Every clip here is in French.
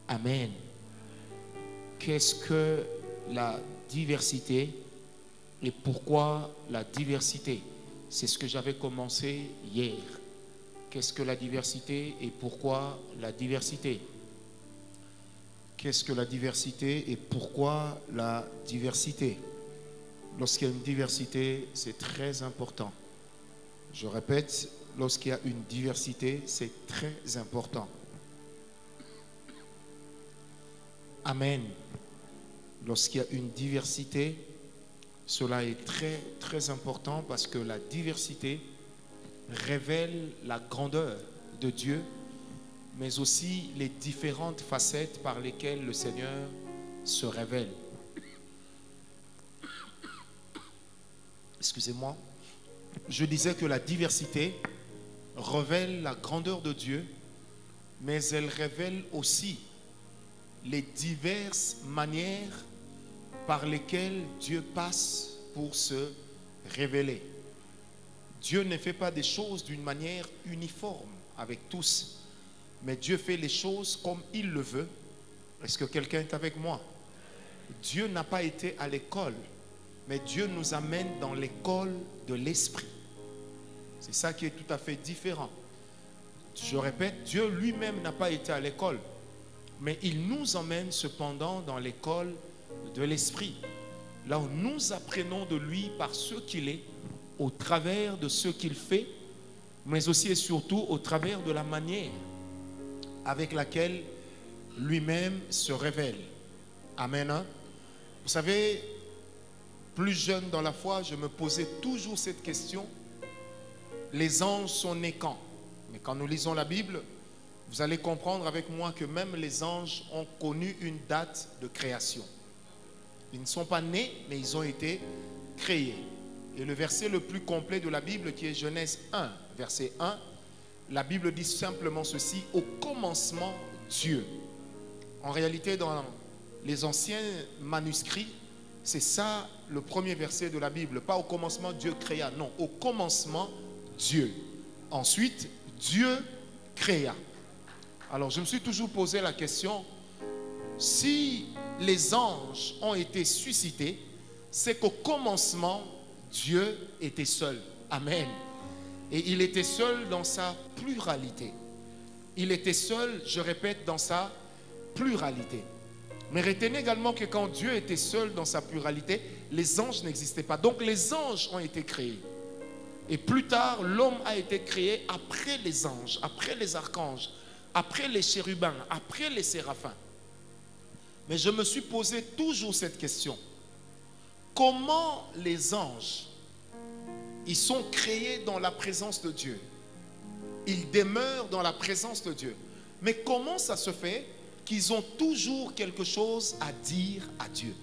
Amen. Qu'est-ce que la diversité et pourquoi la diversité? C'est ce que j'avais commencé hier. Qu'est-ce que la diversité et pourquoi la diversité? Qu'est-ce que la diversité et pourquoi la diversité? Lorsqu'il y a une diversité, c'est très important. Je répète, lorsqu'il y a une diversité, c'est très important. Amen. Lorsqu'il y a une diversité, cela est très, très important parce que la diversité révèle la grandeur de Dieu, mais aussi les différentes facettes par lesquelles le Seigneur se révèle. Excusez-moi. Je disais que la diversité révèle la grandeur de Dieu, mais elle révèle aussi les diverses manières par lesquelles Dieu passe pour se révéler. Dieu ne fait pas des choses d'une manière uniforme avec tous, mais Dieu fait les choses comme il le veut. Est-ce que quelqu'un est avec moi? Dieu n'a pas été à l'école, mais Dieu nous amène dans l'école de l'esprit. C'est ça qui est tout à fait différent. Je répète, Dieu lui-même n'a pas été à l'école, mais il nous emmène cependant dans l'école de l'esprit, là où nous apprenons de lui par ce qu'il est, au travers de ce qu'il fait, mais aussi et surtout au travers de la manière avec laquelle lui-même se révèle. Amen. Hein? Vous savez, plus jeune dans la foi, je me posais toujours cette question. Les anges sont nés quand? Mais quand nous lisons la Bible, vous allez comprendre avec moi que même les anges ont connu une date de création. Ils ne sont pas nés, mais ils ont été créés. Et le verset le plus complet de la Bible, qui est Genèse 1, verset 1, la Bible dit simplement ceci: au commencement, Dieu. En réalité, dans les anciens manuscrits, c'est ça le premier verset de la Bible. Pas au commencement, Dieu créa. Non, au commencement, Dieu. Ensuite, Dieu créa. Alors, je me suis toujours posé la question, si les anges ont été suscités, c'est qu'au commencement, Dieu était seul. Amen. Et il était seul dans sa pluralité. Il était seul, je répète, dans sa pluralité. Mais retenez également que quand Dieu était seul dans sa pluralité, les anges n'existaient pas. Donc les anges ont été créés. Et plus tard, l'homme a été créé après les anges, après les archanges, après les chérubins, après les séraphins. Mais je me suis posé toujours cette question. Comment les anges, ils sont créés dans la présence de Dieu? Ils demeurent dans la présence de Dieu. Mais comment ça se fait qu'ils ont toujours quelque chose à dire à Dieu?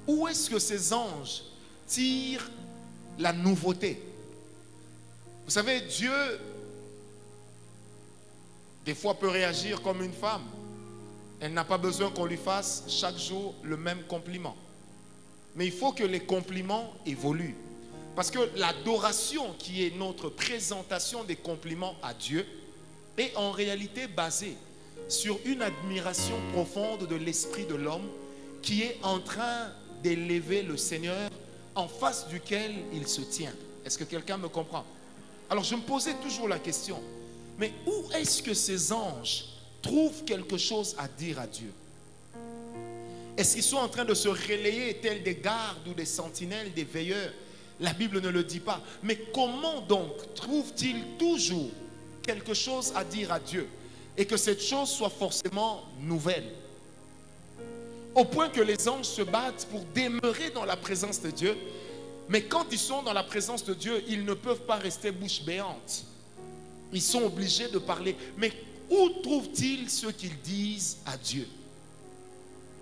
Où est-ce que ces anges tirent la nouveauté? Vous savez, Dieu, des fois, peut réagir comme une femme. Elle n'a pas besoin qu'on lui fasse chaque jour le même compliment. Mais il faut que les compliments évoluent. Parce que l'adoration qui est notre présentation des compliments à Dieu est en réalité basée sur une admiration profonde de l'esprit de l'homme qui est en train d'élever le Seigneur en face duquel il se tient. Est-ce que quelqu'un me comprend? Alors je me posais toujours la question, mais où est-ce que ces anges trouvent quelque chose à dire à Dieu? Est-ce qu'ils sont en train de se relayer tels des gardes ou des sentinelles, des veilleurs? La Bible ne le dit pas. Mais comment donc trouvent-ils toujours quelque chose à dire à Dieu? Et que cette chose soit forcément nouvelle. Au point que les anges se battent pour demeurer dans la présence de Dieu. Mais quand ils sont dans la présence de Dieu, ils ne peuvent pas rester bouche béante. Ils sont obligés de parler. Mais où trouvent-ils ce qu'ils disent à Dieu?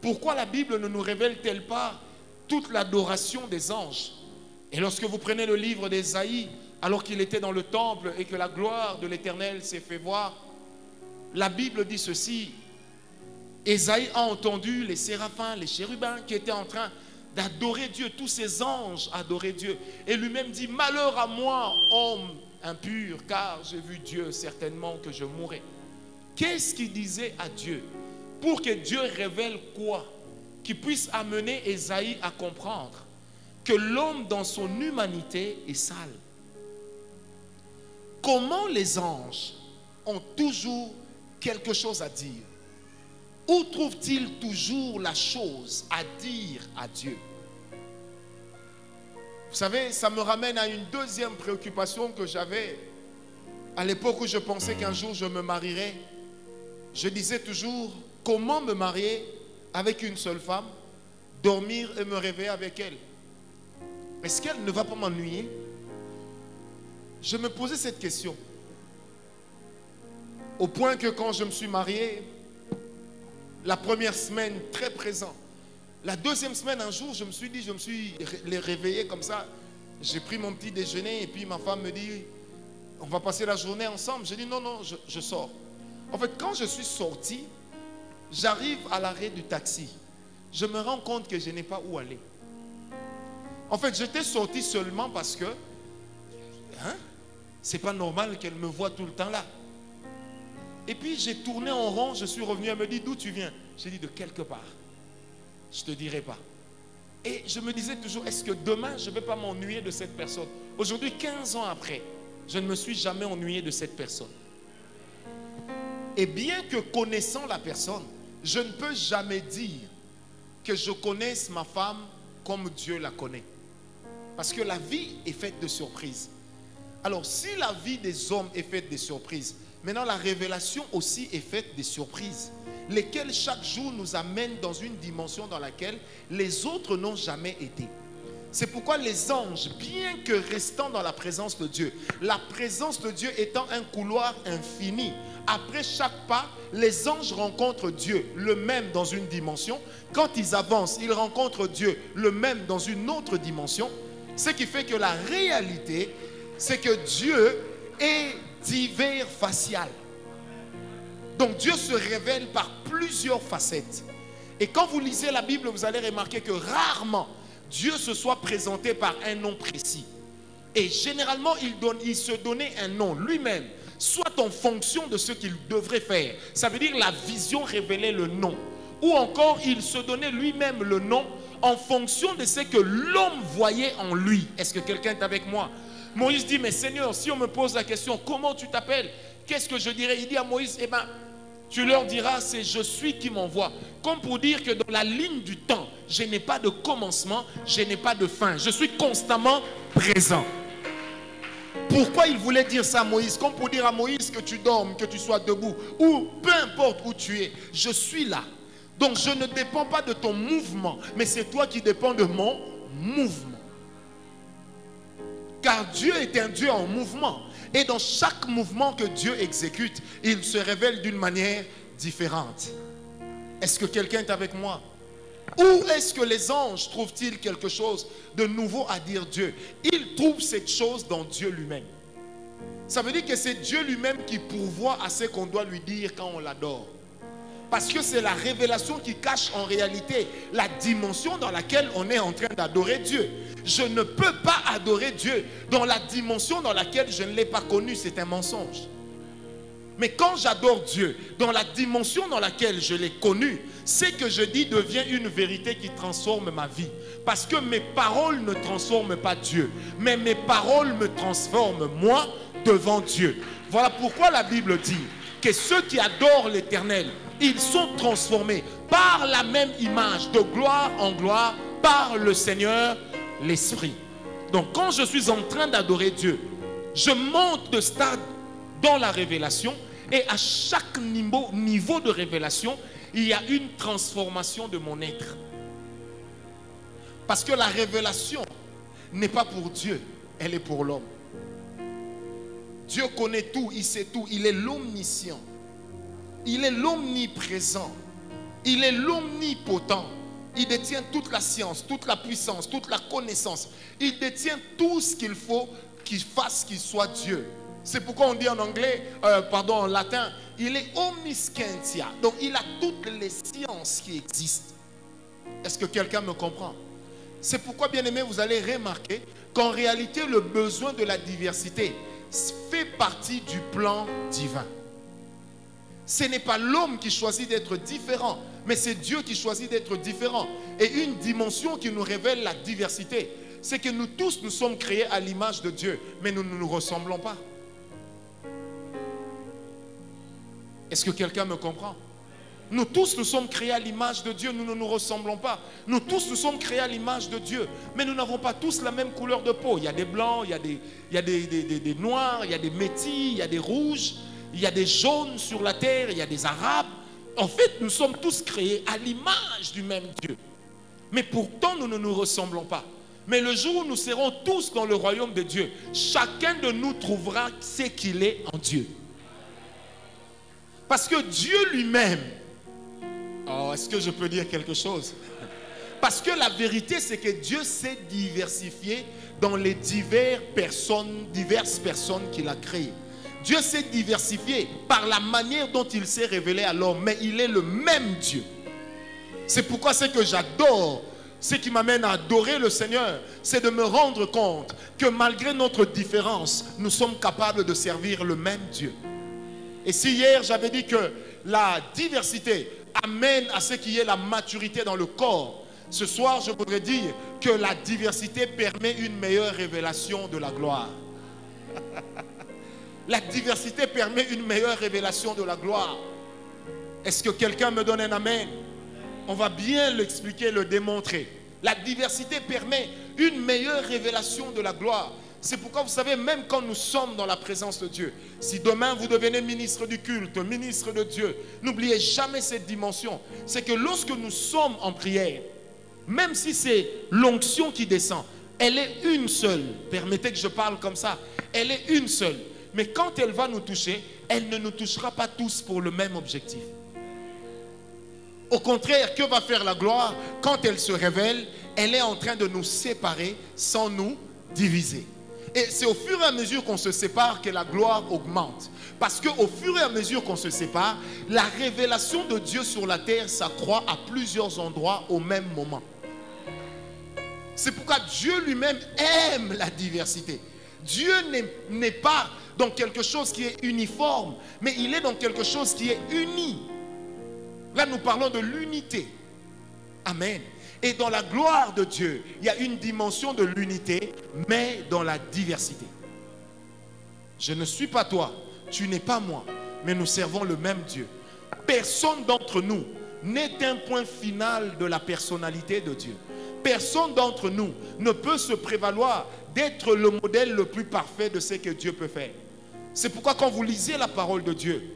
Pourquoi la Bible ne nous révèle-t-elle pas toute l'adoration des anges? Et lorsque vous prenez le livre d'Ésaïe, alors qu'il était dans le temple et que la gloire de l'Éternel s'est fait voir, la Bible dit ceci: Ésaïe a entendu les séraphins, les chérubins qui étaient en train d'adorer Dieu, tous ces anges adoraient Dieu. Et lui-même dit: malheur à moi, homme impur, car j'ai vu Dieu, certainement que je mourrai. qu'est-ce qu'il disait à Dieu pour que Dieu révèle quoi? Qui puisse amener Ésaïe à comprendre que l'homme dans son humanité est sale. Comment les anges ont toujours quelque chose à dire? Où trouvent-ils toujours la chose à dire à Dieu? Vous savez, ça me ramène à une deuxième préoccupation que j'avais à l'époque où je pensais qu'un jour je me marierais. Je disais toujours, comment me marier avec une seule femme, dormir et me réveiller avec elle? Est-ce qu'elle ne va pas m'ennuyer? Je me posais cette question. Au point que quand je me suis marié, la première semaine, très présent. La deuxième semaine, un jour, je me suis réveillé comme ça. J'ai pris mon petit déjeuner et puis ma femme me dit, on va passer la journée ensemble. J'ai dit, non, non, je sors. En fait, quand je suis sorti, j'arrive à l'arrêt du taxi. Je me rends compte que je n'ai pas où aller. En fait, j'étais sorti seulement parce que, c'est pas normal qu'elle me voie tout le temps là. Et puis j'ai tourné en rond, je suis revenu, elle me dit, d'où tu viens? J'ai dit, de quelque part. Je ne te dirai pas. Et je me disais toujours, est-ce que demain, je ne vais pas m'ennuyer de cette personne? Aujourd'hui, 15 ans après, je ne me suis jamais ennuyé de cette personne. Et bien que connaissant la personne, je ne peux jamais dire que je connaisse ma femme comme Dieu la connaît. Parce que la vie est faite de surprises. Alors, si la vie des hommes est faite de surprises, maintenant la révélation aussi est faite de surprises, lesquelles chaque jour nous amènent dans une dimension dans laquelle les autres n'ont jamais été. C'est pourquoi les anges, bien que restant dans la présence de Dieu, la présence de Dieu étant un couloir infini, après chaque pas, les anges rencontrent Dieu, le même dans une dimension. Quand ils avancent, ils rencontrent Dieu, le même dans une autre dimension. Ce qui fait que la réalité, c'est que Dieu est divers facial. Donc Dieu se révèle par plusieurs facettes. Et quand vous lisez la Bible, vous allez remarquer que rarement Dieu se soit présenté par un nom précis. Et généralement, il se donnait un nom lui-même, soit en fonction de ce qu'il devrait faire. Ça veut dire la vision révélait le nom. Ou encore, il se donnait lui-même le nom en fonction de ce que l'homme voyait en lui. Est-ce que quelqu'un est avec moi? Moïse dit, mais Seigneur, si on me pose la question, comment tu t'appelles? Qu'est-ce que je dirais? Il dit à Moïse, eh bien, tu leur diras, c'est je suis qui m'envoie. Comme pour dire que dans la ligne du temps, je n'ai pas de commencement, je n'ai pas de fin. Je suis constamment présent. Pourquoi il voulait dire ça à Moïse? Comme pour dire à Moïse que tu dormes, que tu sois debout, ou peu importe où tu es, je suis là. Donc je ne dépends pas de ton mouvement, mais c'est toi qui dépends de mon mouvement. Car Dieu est un Dieu en mouvement. Et dans chaque mouvement que Dieu exécute, il se révèle d'une manière différente. Est-ce que quelqu'un est avec moi? Où est-ce que les anges trouvent-ils quelque chose de nouveau à dire Dieu? Ils trouvent cette chose dans Dieu lui-même. Ça veut dire que c'est Dieu lui-même qui pourvoit à ce qu'on doit lui dire quand on l'adore. Parce que c'est la révélation qui cache en réalité la dimension dans laquelle on est en train d'adorer Dieu. Je ne peux pas adorer Dieu dans la dimension dans laquelle je ne l'ai pas connu. C'est un mensonge. Mais quand j'adore Dieu dans la dimension dans laquelle je l'ai connu, ce que je dis devient une vérité qui transforme ma vie. Parce que mes paroles ne transforment pas Dieu, mais mes paroles me transforment moi devant Dieu. Voilà pourquoi la Bible dit que ceux qui adorent l'Éternel, ils sont transformés par la même image, de gloire en gloire, par le Seigneur, l'Esprit. Donc quand je suis en train d'adorer Dieu, je monte de stade dans la révélation, et à chaque niveau de révélation, il y a une transformation de mon être. Parce que la révélation n'est pas pour Dieu, elle est pour l'homme. Dieu connaît tout, il sait tout, il est l'omniscient. Il est l'omniprésent. Il est l'omnipotent. Il détient toute la science, toute la puissance, toute la connaissance. Il détient tout ce qu'il faut qu'il fasse qu'il soit Dieu. C'est pourquoi on dit en anglais, en latin, il est omniscientia. Donc il a toutes les sciences qui existent. Est-ce que quelqu'un me comprend? C'est pourquoi, bien aimé, vous allez remarquer qu'en réalité, le besoin de la diversité fait partie du plan divin. Ce n'est pas l'homme qui choisit d'être différent, mais c'est Dieu qui choisit d'être différent. Et une dimension qui nous révèle la diversité, c'est que nous tous, nous sommes créés à l'image de Dieu, mais nous ne nous ressemblons pas. Est-ce que quelqu'un me comprend? Nous tous, nous sommes créés à l'image de Dieu, nous ne nous ressemblons pas. Nous tous, nous sommes créés à l'image de Dieu, mais nous n'avons pas tous la même couleur de peau. Il y a des blancs, il y a des noirs, il y a des métis, il y a des rouges, il y a des jaunes sur la terre, il y a des arabes. En fait, nous sommes tous créés à l'image du même Dieu. Mais pourtant, nous ne nous ressemblons pas. Mais le jour où nous serons tous dans le royaume de Dieu, chacun de nous trouvera ce qu'il est en Dieu. Parce que Dieu lui-même, oh, est-ce que je peux dire quelque chose? Parce que la vérité, c'est que Dieu s'est diversifié dans les diverses personnes qu'il a créées. Dieu s'est diversifié par la manière dont il s'est révélé à l'homme, mais il est le même Dieu. C'est pourquoi ce que j'adore, ce qui m'amène à adorer le Seigneur, c'est de me rendre compte que malgré notre différence, nous sommes capables de servir le même Dieu. Et si hier j'avais dit que la diversité amène à ce qu'il y ait la maturité dans le corps, ce soir je voudrais dire que la diversité permet une meilleure révélation de la gloire. La diversité permet une meilleure révélation de la gloire. Est-ce que quelqu'un me donne un amen? On va bien l'expliquer, le démontrer. La diversité permet une meilleure révélation de la gloire. C'est pourquoi vous savez, même quand nous sommes dans la présence de Dieu, si demain vous devenez ministre du culte, ministre de Dieu, n'oubliez jamais cette dimension. C'est que lorsque nous sommes en prière, même si c'est l'onction qui descend, elle est une seule. Permettez que je parle comme ça. Elle est une seule. Mais quand elle va nous toucher, elle ne nous touchera pas tous pour le même objectif. Au contraire, que va faire la gloire? Quand elle se révèle, elle est en train de nous séparer sans nous diviser. Et c'est au fur et à mesure qu'on se sépare que la gloire augmente. Parce qu'au fur et à mesure qu'on se sépare, la révélation de Dieu sur la terre s'accroît à plusieurs endroits au même moment. C'est pourquoi Dieu lui-même aime la diversité. Dieu n'est pas dans quelque chose qui est uniforme, mais il est dans quelque chose qui est uni. Là, nous parlons de l'unité. Amen. Et dans la gloire de Dieu, il y a une dimension de l'unité, mais dans la diversité. Je ne suis pas toi, tu n'es pas moi, mais nous servons le même Dieu. Personne d'entre nous n'est un point final de la personnalité de Dieu. Personne d'entre nous ne peut se prévaloir d'être le modèle le plus parfait de ce que Dieu peut faire. C'est pourquoi quand vous lisez la parole de Dieu,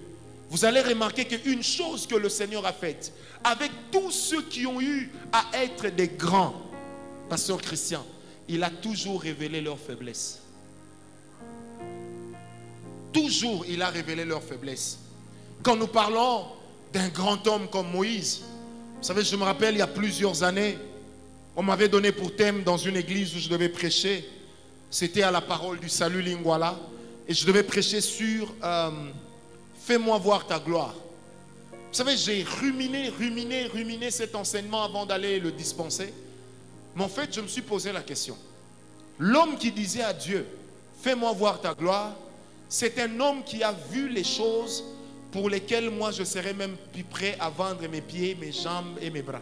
vous allez remarquer qu'une chose que le Seigneur a faite, avec tous ceux qui ont eu à être des grands, pasteur Christian, il a toujours révélé leurs faiblesses. Toujours, il a révélé leurs faiblesses. Quand nous parlons d'un grand homme comme Moïse, vous savez, je me rappelle, il y a plusieurs années, on m'avait donné pour thème dans une église où je devais prêcher, c'était à la parole du salut Lingwala, et je devais prêcher sur fais-moi voir ta gloire. Vous savez, j'ai ruminé cet enseignement avant d'aller le dispenser. Mais en fait, je me suis posé la question. L'homme qui disait à Dieu, fais-moi voir ta gloire, c'est un homme qui a vu les choses pour lesquelles moi je serais même plus prêt à vendre mes pieds, mes jambes et mes bras.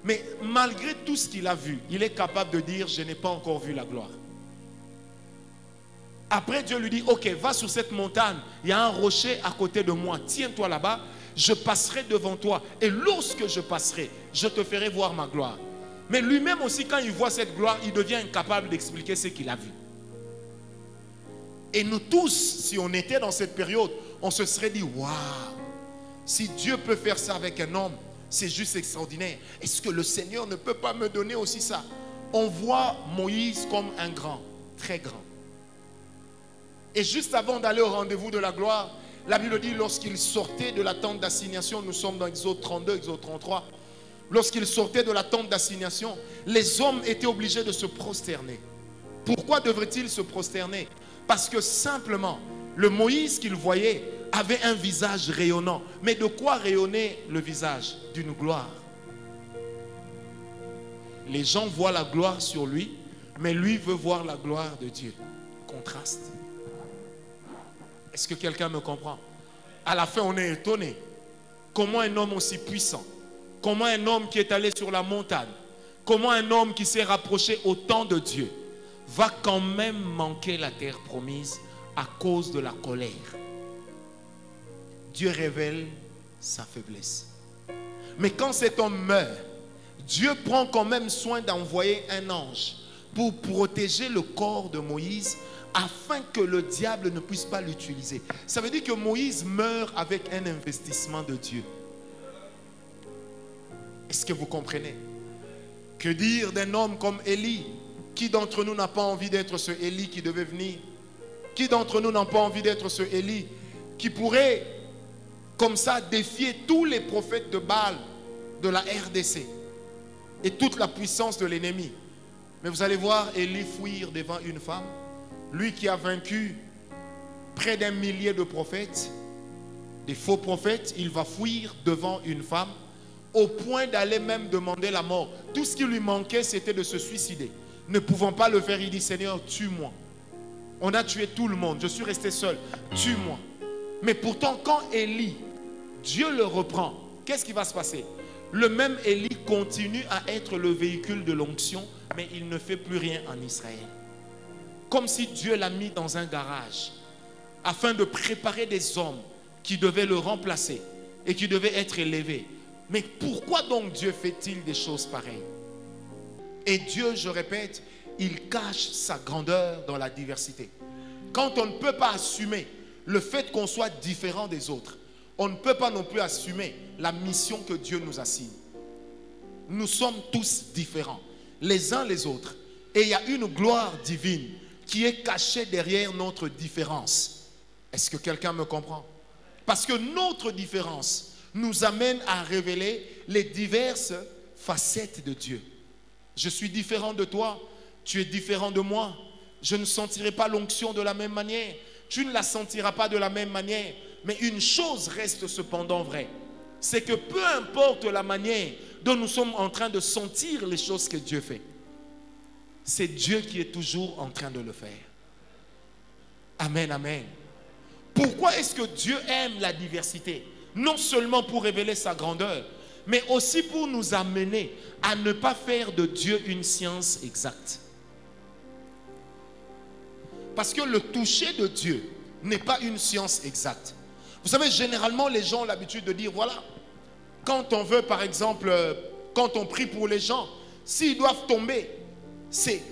Mais malgré tout ce qu'il a vu, il est capable de dire, je n'ai pas encore vu la gloire. Après, Dieu lui dit, ok, va sur cette montagne, il y a un rocher à côté de moi, tiens-toi là-bas, je passerai devant toi. Et lorsque je passerai, je te ferai voir ma gloire. Mais lui-même aussi, quand il voit cette gloire, il devient incapable d'expliquer ce qu'il a vu. Et nous tous, si on était dans cette période, on se serait dit, waouh, si Dieu peut faire ça avec un homme, c'est juste extraordinaire. Est-ce que le Seigneur ne peut pas me donner aussi ça? On voit Moïse comme un grand, très grand. Et juste avant d'aller au rendez-vous de la gloire, la Bible dit lorsqu'il sortait de la tente d'assignation, nous sommes dans Exode 32, Exode 33, lorsqu'il sortait de la tente d'assignation, les hommes étaient obligés de se prosterner. Pourquoi devraient-ils se prosterner? Parce que simplement, le Moïse qu'il voyait avait un visage rayonnant. Mais de quoi rayonnait le visage? D'une gloire. Les gens voient la gloire sur lui, mais lui veut voir la gloire de Dieu. Contraste. Est-ce que quelqu'un me comprend? À la fin, on est étonné. Comment un homme aussi puissant, comment un homme qui est allé sur la montagne, comment un homme qui s'est rapproché autant de Dieu va quand même manquer la terre promise à cause de la colère. Dieu révèle sa faiblesse. Mais quand cet homme meurt, Dieu prend quand même soin d'envoyer un ange pour protéger le corps de Moïse afin que le diable ne puisse pas l'utiliser. Ça veut dire que Moïse meurt avec un investissement de Dieu. Est-ce que vous comprenez? Que dire d'un homme comme Élie? Qui d'entre nous n'a pas envie d'être ce Élie qui devait venir? Qui d'entre nous n'a pas envie d'être ce Élie qui pourrait comme ça défier tous les prophètes de Baal de la RDC et toute la puissance de l'ennemi? Mais vous allez voir Élie fuir devant une femme. Lui qui a vaincu près d'1 millier de prophètes, des faux prophètes, il va fuir devant une femme au point d'aller même demander la mort. Tout ce qui lui manquait, c'était de se suicider. Ne pouvant pas le faire, il dit: Seigneur, tue-moi. On a tué tout le monde, je suis resté seul, tue-moi. Mais pourtant, quand Élie, Dieu le reprend, qu'est-ce qui va se passer? Le même Élie continue à être le véhicule de l'onction, mais il ne fait plus rien en Israël. Comme si Dieu l'a mis dans un garage afin de préparer des hommes qui devaient le remplacer et qui devaient être élevés. Mais pourquoi donc Dieu fait-il des choses pareilles? Et Dieu, je répète, il cache sa grandeur dans la diversité. Quand on ne peut pas assumer le fait qu'on soit différent des autres, on ne peut pas non plus assumer la mission que Dieu nous assigne. Nous sommes tous différents, les uns les autres. Et il y a une gloire divine qui est cachée derrière notre différence. Est-ce que quelqu'un me comprend? Parce que notre différence nous amène à révéler les diverses facettes de Dieu. Je suis différent de toi, tu es différent de moi. Je ne sentirai pas l'onction de la même manière. Tu ne la sentiras pas de la même manière. Mais une chose reste cependant vraie. C'est que peu importe la manière dont nous sommes en train de sentir les choses que Dieu fait, c'est Dieu qui est toujours en train de le faire. Amen, amen. Pourquoi est-ce que Dieu aime la diversité? Non seulement pour révéler sa grandeur, mais aussi pour nous amener à ne pas faire de Dieu une science exacte. Parce que le toucher de Dieu n'est pas une science exacte. Vous savez, généralement, les gens ont l'habitude de dire, voilà, quand on veut, par exemple, quand on prie pour les gens, s'ils doivent tomber,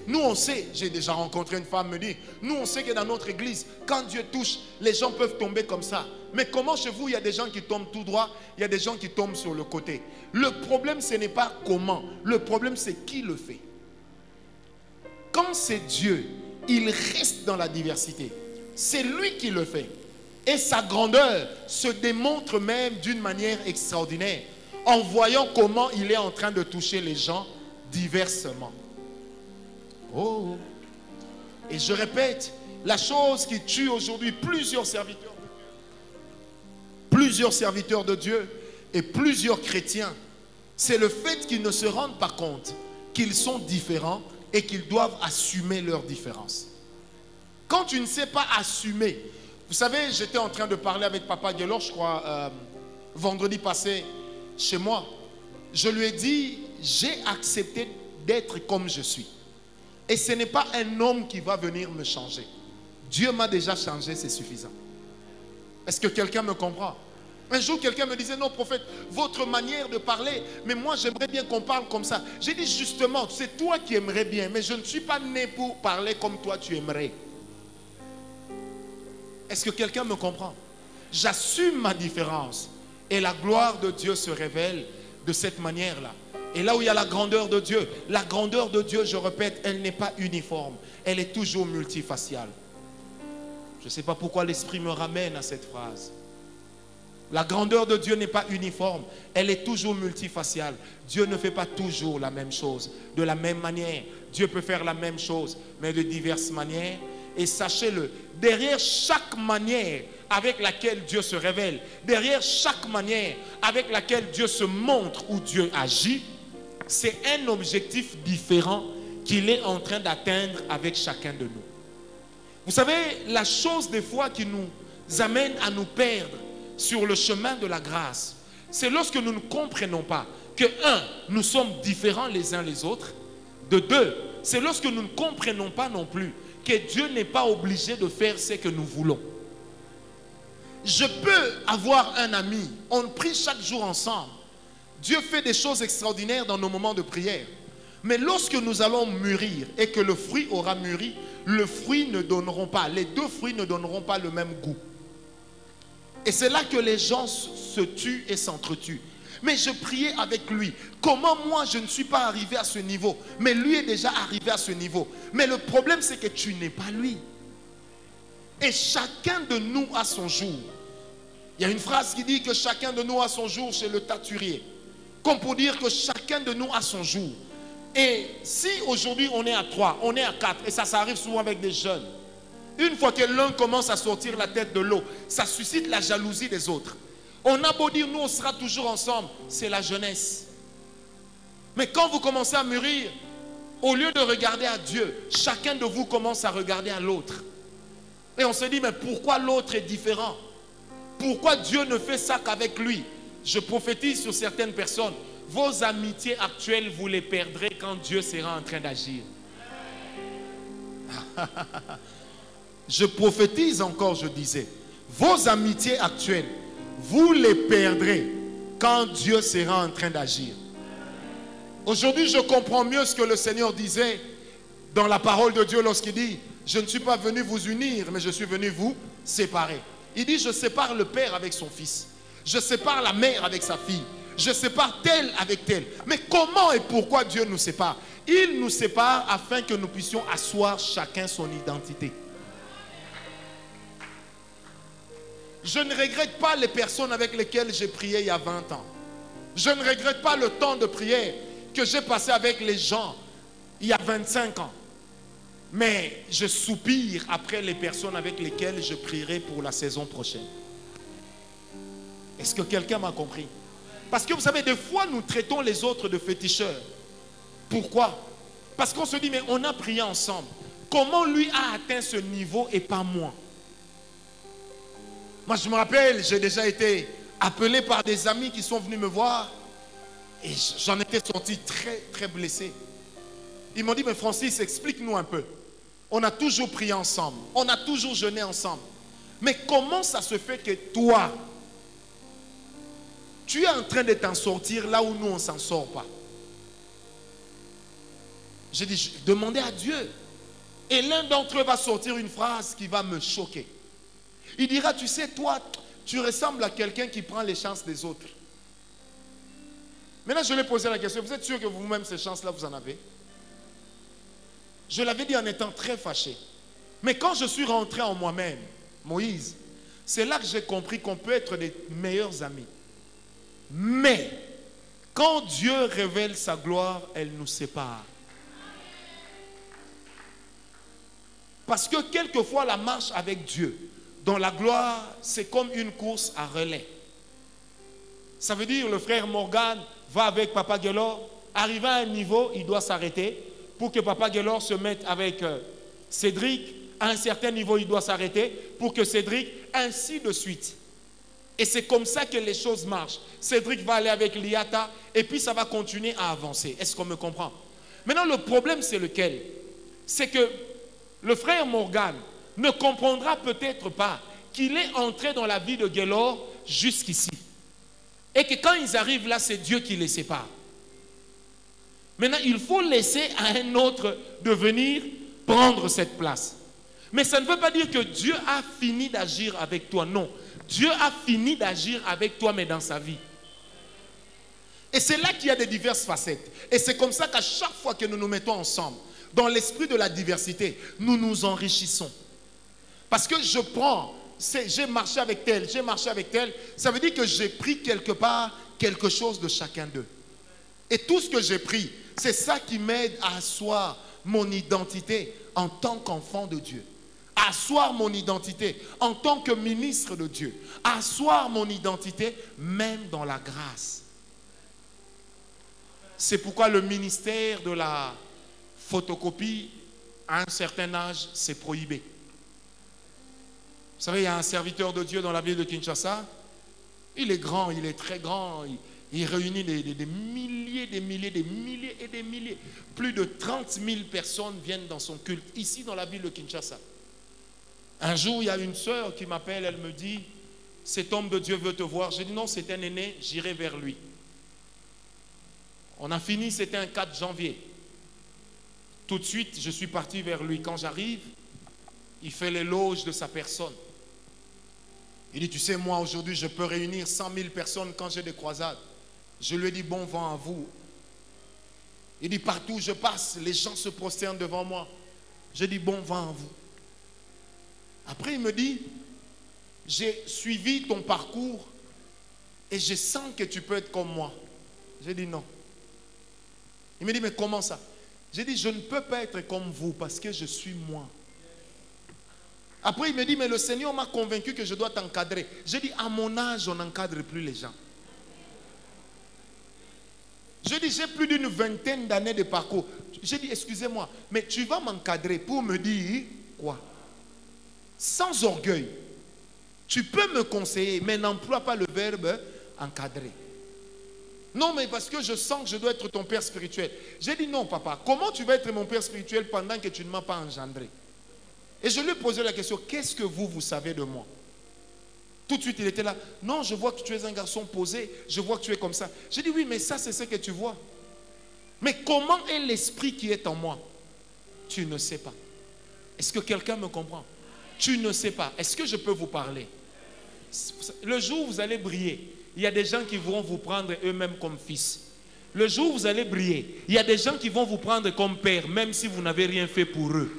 nous on sait, j'ai déjà rencontré une femme me dit, nous on sait que dans notre église, quand Dieu touche, les gens peuvent tomber comme ça. Mais comment chez vous, il y a des gens qui tombent tout droit, il y a des gens qui tombent sur le côté. Le problème, ce n'est pas comment, le problème, c'est qui le fait. Quand c'est Dieu, il reste dans la diversité. C'est lui qui le fait. Et sa grandeur se démontre même d'une manière extraordinaire, en voyant comment il est en train de toucher les gens diversement. Oh. Et je répète, la chose qui tue aujourd'hui plusieurs serviteurs de Dieu et plusieurs chrétiens, c'est le fait qu'ils ne se rendent pas compte qu'ils sont différents et qu'ils doivent assumer leurs différences. Quand tu ne sais pas assumer, vous savez, j'étais en train de parler avec Papa Guélor, je crois, vendredi passé, chez moi. Je lui ai dit, j'ai accepté d'être comme je suis. Et ce n'est pas un homme qui va venir me changer. Dieu m'a déjà changé, c'est suffisant. Est-ce que quelqu'un me comprend? Un jour, quelqu'un me disait, non, prophète, votre manière de parler, mais moi, j'aimerais bien qu'on parle comme ça. J'ai dit, justement, c'est toi qui aimerais bien, mais je ne suis pas né pour parler comme toi, tu aimerais. Est-ce que quelqu'un me comprend? J'assume ma différence. Et la gloire de Dieu se révèle de cette manière-là. Et là où il y a la grandeur de Dieu, je répète, elle n'est pas uniforme. Elle est toujours multifaciale. Je ne sais pas pourquoi l'Esprit me ramène à cette phrase. La grandeur de Dieu n'est pas uniforme. Elle est toujours multifaciale. Dieu ne fait pas toujours la même chose. De la même manière, Dieu peut faire la même chose, mais de diverses manières. Et sachez-le, derrière chaque manière avec laquelle Dieu se révèle, derrière chaque manière avec laquelle Dieu se montre ou Dieu agit, c'est un objectif différent qu'il est en train d'atteindre avec chacun de nous. Vous savez, la chose des fois qui nous amène à nous perdre, sur le chemin de la grâce, c'est lorsque nous ne comprenons pas que, un, nous sommes différents les uns les autres. De deux, c'est lorsque nous ne comprenons pas non plus que Dieu n'est pas obligé de faire ce que nous voulons. Je peux avoir un ami, on prie chaque jour ensemble. Dieu fait des choses extraordinaires dans nos moments de prière. Mais lorsque nous allons mûrir et que le fruit aura mûri, le fruit ne donneront pas, les deux fruits ne donneront pas le même goût. Et c'est là que les gens se tuent et s'entretuent. Mais je priais avec lui. Comment moi je ne suis pas arrivé à ce niveau? Mais lui est déjà arrivé à ce niveau. Mais le problème c'est que tu n'es pas lui. Et chacun de nous a son jour. Il y a une phrase qui dit que chacun de nous a son jour chez le taturier. Comme pour dire que chacun de nous a son jour. Et si aujourd'hui on est à 3, on est à 4, et ça arrive souvent avec des jeunes. Une fois que l'un commence à sortir la tête de l'eau, ça suscite la jalousie des autres. On a beau dire, nous on sera toujours ensemble, c'est la jeunesse. Mais quand vous commencez à mûrir, au lieu de regarder à Dieu, chacun de vous commence à regarder à l'autre. Et on se dit, mais pourquoi l'autre est différent? Pourquoi Dieu ne fait ça qu'avec lui? Je prophétise sur certaines personnes. Vos amitiés actuelles, vous les perdrez quand Dieu sera en train d'agir. Je prophétise encore, je disais. Vos amitiés actuelles, vous les perdrez quand Dieu sera en train d'agir. Aujourd'hui, je comprends mieux ce que le Seigneur disait dans la parole de Dieu lorsqu'il dit, je ne suis pas venu vous unir, mais je suis venu vous séparer. Il dit, je sépare le père avec son fils. Je sépare la mère avec sa fille. Je sépare tel avec tel. Mais comment et pourquoi Dieu nous sépare? Il nous sépare afin que nous puissions asseoir chacun son identité. Je ne regrette pas les personnes avec lesquelles j'ai prié il y a 20 ans. Je ne regrette pas le temps de prière que j'ai passé avec les gens il y a 25 ans. Mais je soupire après les personnes avec lesquelles je prierai pour la saison prochaine. Est-ce que quelqu'un m'a compris? Parce que vous savez, des fois nous traitons les autres de féticheurs. Pourquoi? Parce qu'on se dit, mais on a prié ensemble. Comment lui a atteint ce niveau et pas moi? Moi je me rappelle, j'ai déjà été appelé par des amis qui sont venus me voir. Et j'en étais sorti très très blessé. Ils m'ont dit, mais Francis, explique-nous un peu. On a toujours prié ensemble. On a toujours jeûné ensemble. Mais comment ça se fait que toi, tu es en train de t'en sortir là où nous, on ne s'en sort pas? J'ai dit, demandez à Dieu. Et l'un d'entre eux va sortir une phrase qui va me choquer. Il dira, tu sais, toi, tu ressembles à quelqu'un qui prend les chances des autres. Maintenant, je lui ai posé la question, vous êtes sûr que vous-même, ces chances-là, vous en avez? Je l'avais dit en étant très fâché. Mais quand je suis rentré en moi-même, Moïse, c'est là que j'ai compris qu'on peut être des meilleurs amis. Mais, quand Dieu révèle sa gloire, elle nous sépare. Parce que quelquefois, la marche avec Dieu, dans la gloire, c'est comme une course à relais. Ça veut dire, le frère Morgan va avec Papa Guélor, arrivé à un niveau, il doit s'arrêter. Pour que Papa Guélor se mette avec Cédric, à un certain niveau, il doit s'arrêter. Pour que Cédric, ainsi de suite. Et c'est comme ça que les choses marchent. Cédric va aller avec Liata, et puis ça va continuer à avancer. Est-ce qu'on me comprend? Maintenant, le problème, c'est lequel? C'est que le frère Morgan ne comprendra peut-être pas qu'il est entré dans la vie de Guélor jusqu'ici. Et que quand ils arrivent là, c'est Dieu qui les sépare. Maintenant, il faut laisser à un autre de venir prendre cette place. Mais ça ne veut pas dire que Dieu a fini d'agir avec toi. Non. Dieu a fini d'agir avec toi, mais dans sa vie. Et c'est là qu'il y a des diverses facettes. Et c'est comme ça qu'à chaque fois que nous nous mettons ensemble, dans l'esprit de la diversité, nous nous enrichissons. Parce que je prends, j'ai marché avec tel, j'ai marché avec tel, ça veut dire que j'ai pris quelque part quelque chose de chacun d'eux. Et tout ce que j'ai pris, c'est ça qui m'aide à asseoir mon identité en tant qu'enfant de Dieu. À asseoir mon identité en tant que ministre de Dieu. À asseoir mon identité même dans la grâce. C'est pourquoi le ministère de la photocopie, à un certain âge, c'est prohibé. Vous savez, il y a un serviteur de Dieu dans la ville de Kinshasa. Il est grand, il est très grand. Il réunit des milliers, des milliers, des milliers et des milliers. Plus de 30 000 personnes viennent dans son culte, ici dans la ville de Kinshasa. Un jour, il y a une sœur qui m'appelle, elle me dit, cet homme de Dieu veut te voir. J'ai dit non, c'est un aîné, j'irai vers lui. On a fini, c'était un 4 janvier. Tout de suite, je suis parti vers lui. Quand j'arrive, il fait l'éloge de sa personne. Il dit, tu sais, moi aujourd'hui, je peux réunir 100 000 personnes quand j'ai des croisades. Je lui ai dit, bon vent à vous. Il dit, partout où je passe, les gens se prosternent devant moi. Je dis, bon vent à vous. Après, il me dit, j'ai suivi ton parcours et je sens que tu peux être comme moi. J'ai dit non. Il me dit, mais comment ça? J'ai dit, je ne peux pas être comme vous parce que je suis moi. Après, il me dit, mais le Seigneur m'a convaincu que je dois t'encadrer. J'ai dit, à mon âge, on n'encadre plus les gens. Je dis, j'ai plus d'une vingtaine d'années de parcours. J'ai dit, excusez-moi, mais tu vas m'encadrer pour me dire quoi? Sans orgueil. Tu peux me conseiller, mais n'emploie pas le verbe encadrer. Non, mais parce que je sens que je dois être ton père spirituel. J'ai dit, non, papa, comment tu vas être mon père spirituel pendant que tu ne m'as pas engendré? Et je lui ai posé la question, qu'est-ce que vous savez de moi? Tout de suite, il était là. Non, je vois que tu es un garçon posé. Je vois que tu es comme ça. J'ai dit, oui, mais ça, c'est ce que tu vois. Mais comment est l'esprit qui est en moi? Tu ne sais pas. Est-ce que quelqu'un me comprend? Tu ne sais pas. Est-ce que je peux vous parler? Le jour où vous allez briller, il y a des gens qui vont vous prendre eux-mêmes comme fils. Le jour où vous allez briller, il y a des gens qui vont vous prendre comme père, même si vous n'avez rien fait pour eux.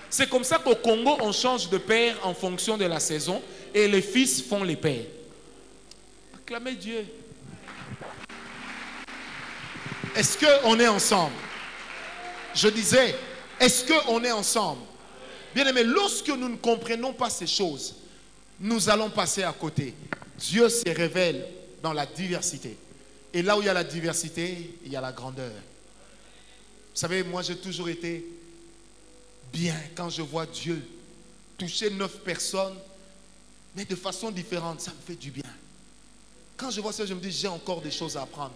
C'est comme ça qu'au Congo, on change de père en fonction de la saison et les fils font les pères. Acclamez Dieu. Est-ce qu'on est ensemble? Je disais, est-ce qu'on est ensemble? Bien aimé, lorsque nous ne comprenons pas ces choses, nous allons passer à côté. Dieu se révèle dans la diversité. Et là où il y a la diversité, il y a la grandeur. Vous savez, moi j'ai toujours été bien quand je vois Dieu toucher 9 personnes, mais de façon différente, ça me fait du bien. Quand je vois ça, je me dis, j'ai encore des choses à apprendre.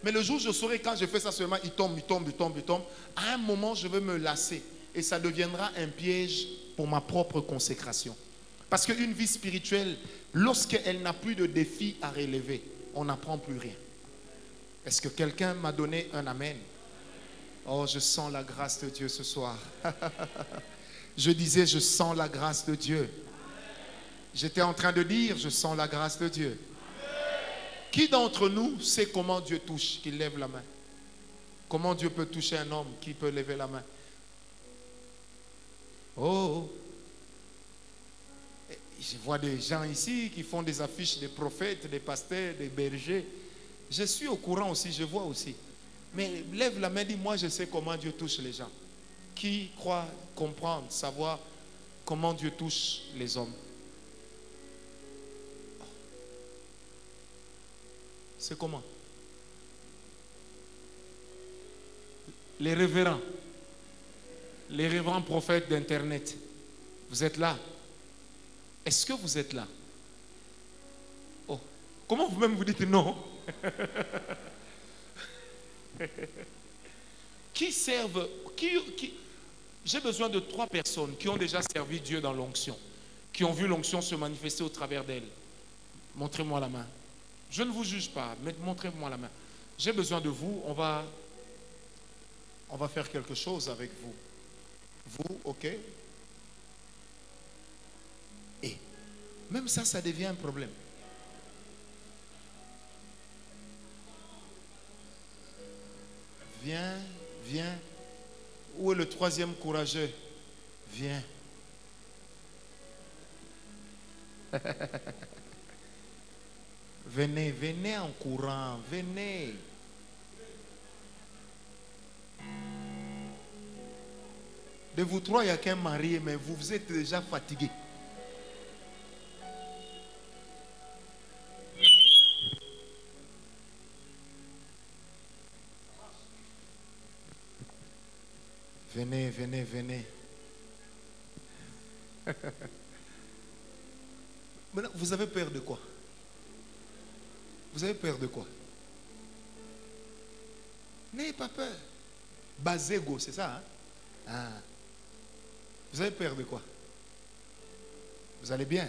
Mais le jour où je saurai, quand je fais ça seulement, il tombe, il tombe, il tombe, il tombe. À un moment, je vais me lasser. Et ça deviendra un piège pour ma propre consécration. Parce qu'une vie spirituelle, lorsqu'elle n'a plus de défis à relever, on n'apprend plus rien. Est-ce que quelqu'un m'a donné un amen? Oh, je sens la grâce de Dieu ce soir. Je disais, je sens la grâce de Dieu. J'étais en train de dire, je sens la grâce de Dieu. Qui d'entre nous sait comment Dieu touche? Qu'il lève la main. Comment Dieu peut toucher un homme? Qui peut lever la main? Oh, je vois des gens ici qui font des affiches des prophètes, des pasteurs, des bergers. Je suis au courant aussi, je vois aussi. Mais lève la main, dis, moi je sais comment Dieu touche les gens. Qui croit comprendre, savoir comment Dieu touche les hommes? C'est comment? Les révérends prophètes d'Internet, vous êtes là? Est-ce que vous êtes là? Oh, comment vous-même vous dites non? Qui servent, j'ai besoin de 3 personnes qui ont déjà servi Dieu dans l'onction, qui ont vu l'onction se manifester au travers d'elles. Montrez-moi la main. Je ne vous juge pas, mais montrez-moi la main. J'ai besoin de vous, on va faire quelque chose avec vous. Vous, ok? Et même ça devient un problème. Viens, viens. Où est le 3e courageux? Viens. Venez, venez en courant, venez. De vous 3, il n'y a qu'un marié, mais vous êtes déjà fatigué. Venez, venez, venez. Maintenant, vous avez peur de quoi? Vous avez peur de quoi? N'ayez pas peur. Basego, c'est ça, hein? Ah. Vous avez peur de quoi? Vous allez bien?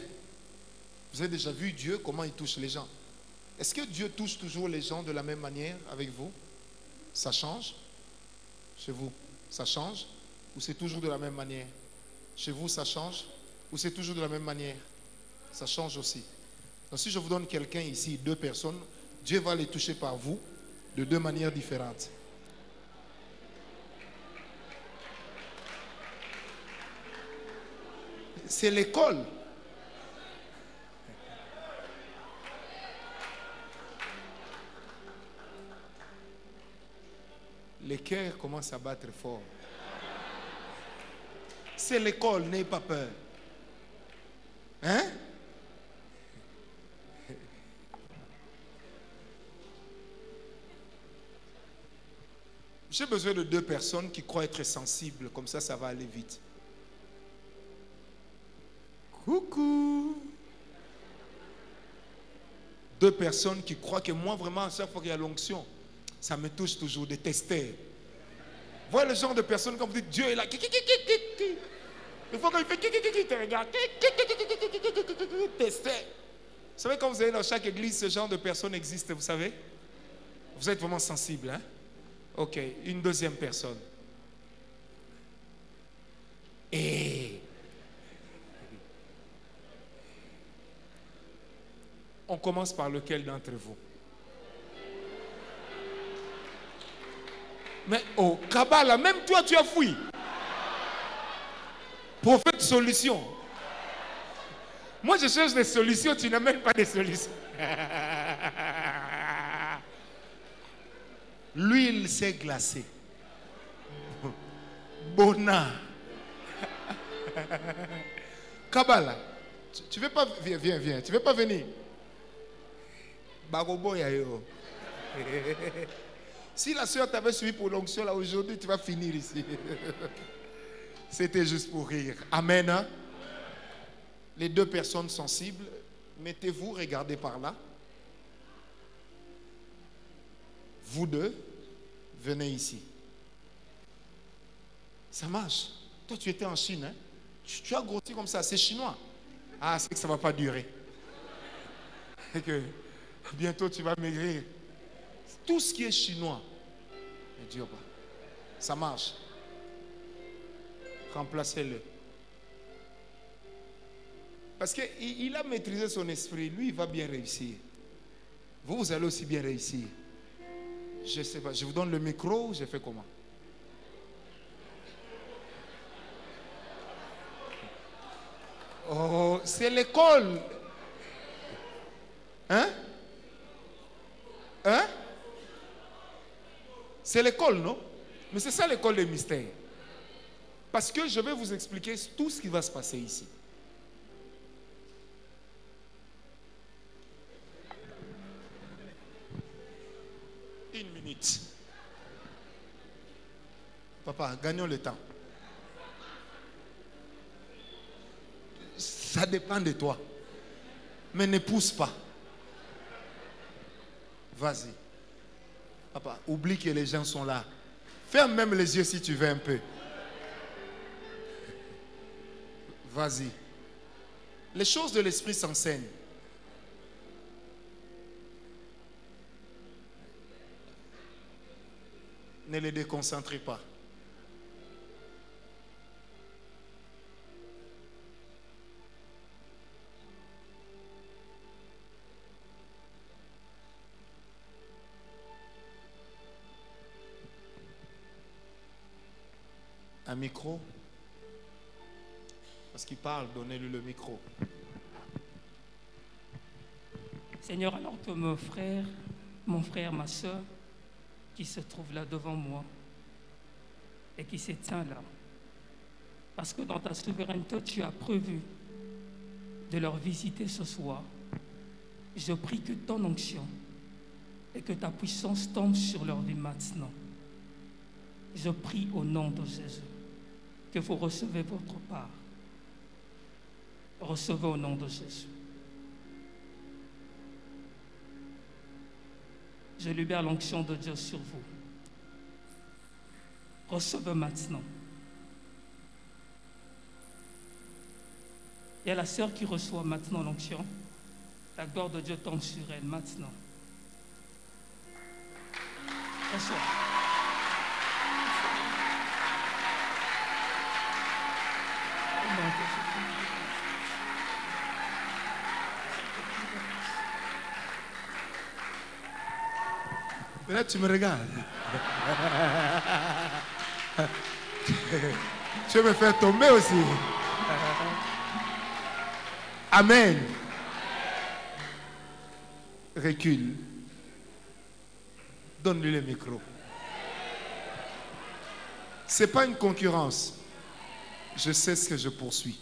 Vous avez déjà vu Dieu, comment il touche les gens? Est-ce que Dieu touche toujours les gens de la même manière avec vous? Ça change? Chez vous, ça change? Ou c'est toujours de la même manière? Chez vous, ça change? Ou c'est toujours de la même manière? Ça change aussi. Donc si je vous donne quelqu'un ici, 2 personnes, Dieu va les toucher par vous de 2 manières différentes. C'est l'école. Les cœurs commencent à battre fort. C'est l'école, n'ayez pas peur. Hein? J'ai besoin de 2 personnes qui croient être sensibles, comme ça va aller vite. Coucou. 2 personnes qui croient que moi, vraiment, à chaque fois qu'il y a l'onction, ça me touche toujours, des testeurs. Voyez le genre de personnes, quand vous dites Dieu est là. Il faut qu'il fait te regarde. Testeur. Vous savez, quand vous allez dans chaque église, ce genre de personnes existe, vous savez? Vous êtes vraiment sensible, hein? Ok, une deuxième personne. Et on commence par lequel d'entre vous? Mais oh, Kabbalah, même toi tu as fui. Prophète solution. Moi je cherche des solutions, tu n'amènes pas des solutions. L'huile s'est glacée. Bona. Kabbalah, tu veux pas, viens, tu veux pas venir? Bagobo yayo. Si la soeur t'avait suivi pour l'onction là aujourd'hui, tu vas finir ici. C'était juste pour rire. Amen. Hein? Les 2 personnes sensibles, mettez-vous, regardez par là. Vous 2, venez ici. Ça marche. Toi, tu étais en Chine. Hein? Tu as grossi comme ça. C'est chinois. Ah, c'est que ça ne va pas durer. Et que bientôt, tu vas maigrir. Tout ce qui est chinois ne dure pas. Ça marche. Remplacez-le. Parce qu'il a maîtrisé son esprit. Lui, il va bien réussir. Vous allez aussi bien réussir. Je ne sais pas. Je vous donne le micro. Je fais comment? Oh, c'est l'école. Hein? Hein? C'est l'école, non? Mais c'est ça l'école des mystères. Parce que je vais vous expliquer tout ce qui va se passer ici. Une minute. Papa, gagnons le temps. Ça dépend de toi. Mais ne pousse pas. Vas-y. Papa, oublie que les gens sont là. Ferme même les yeux si tu veux un peu. Vas-y. Les choses de l'esprit s'enseignent. Ne les déconcentrez pas. Un micro? Parce qu'il parle, donnez-lui le micro. Seigneur, alors que mon frère, ma soeur, qui se trouve là devant moi et qui se tient là, parce que dans ta souveraineté, tu as prévu de leur visiter ce soir, je prie que ton onction et que ta puissance tombe sur leur vie maintenant. Je prie au nom de Jésus que vous recevez votre part. Recevez au nom de Jésus. Je libère l'onction de Dieu sur vous. Recevez maintenant. Il y a la sœur qui reçoit maintenant l'onction. La gloire de Dieu tombe sur elle maintenant. Reçois. Mais là, tu me regardes. Tu veux me faire tomber aussi. Amen. Recule. Donne-lui le micro. Ce n'est pas une concurrence. Je sais ce que je poursuis.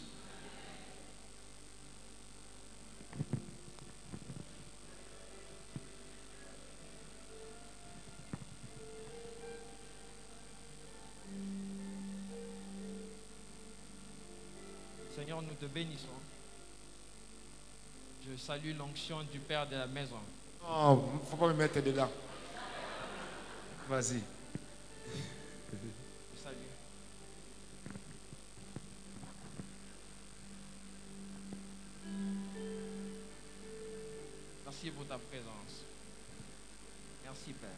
Seigneur, nous te bénissons. Je salue l'onction du Père de la maison. Oh, il ne faut pas me mettre dedans. Vas-y. Je salue. Merci pour ta présence. Merci, Père.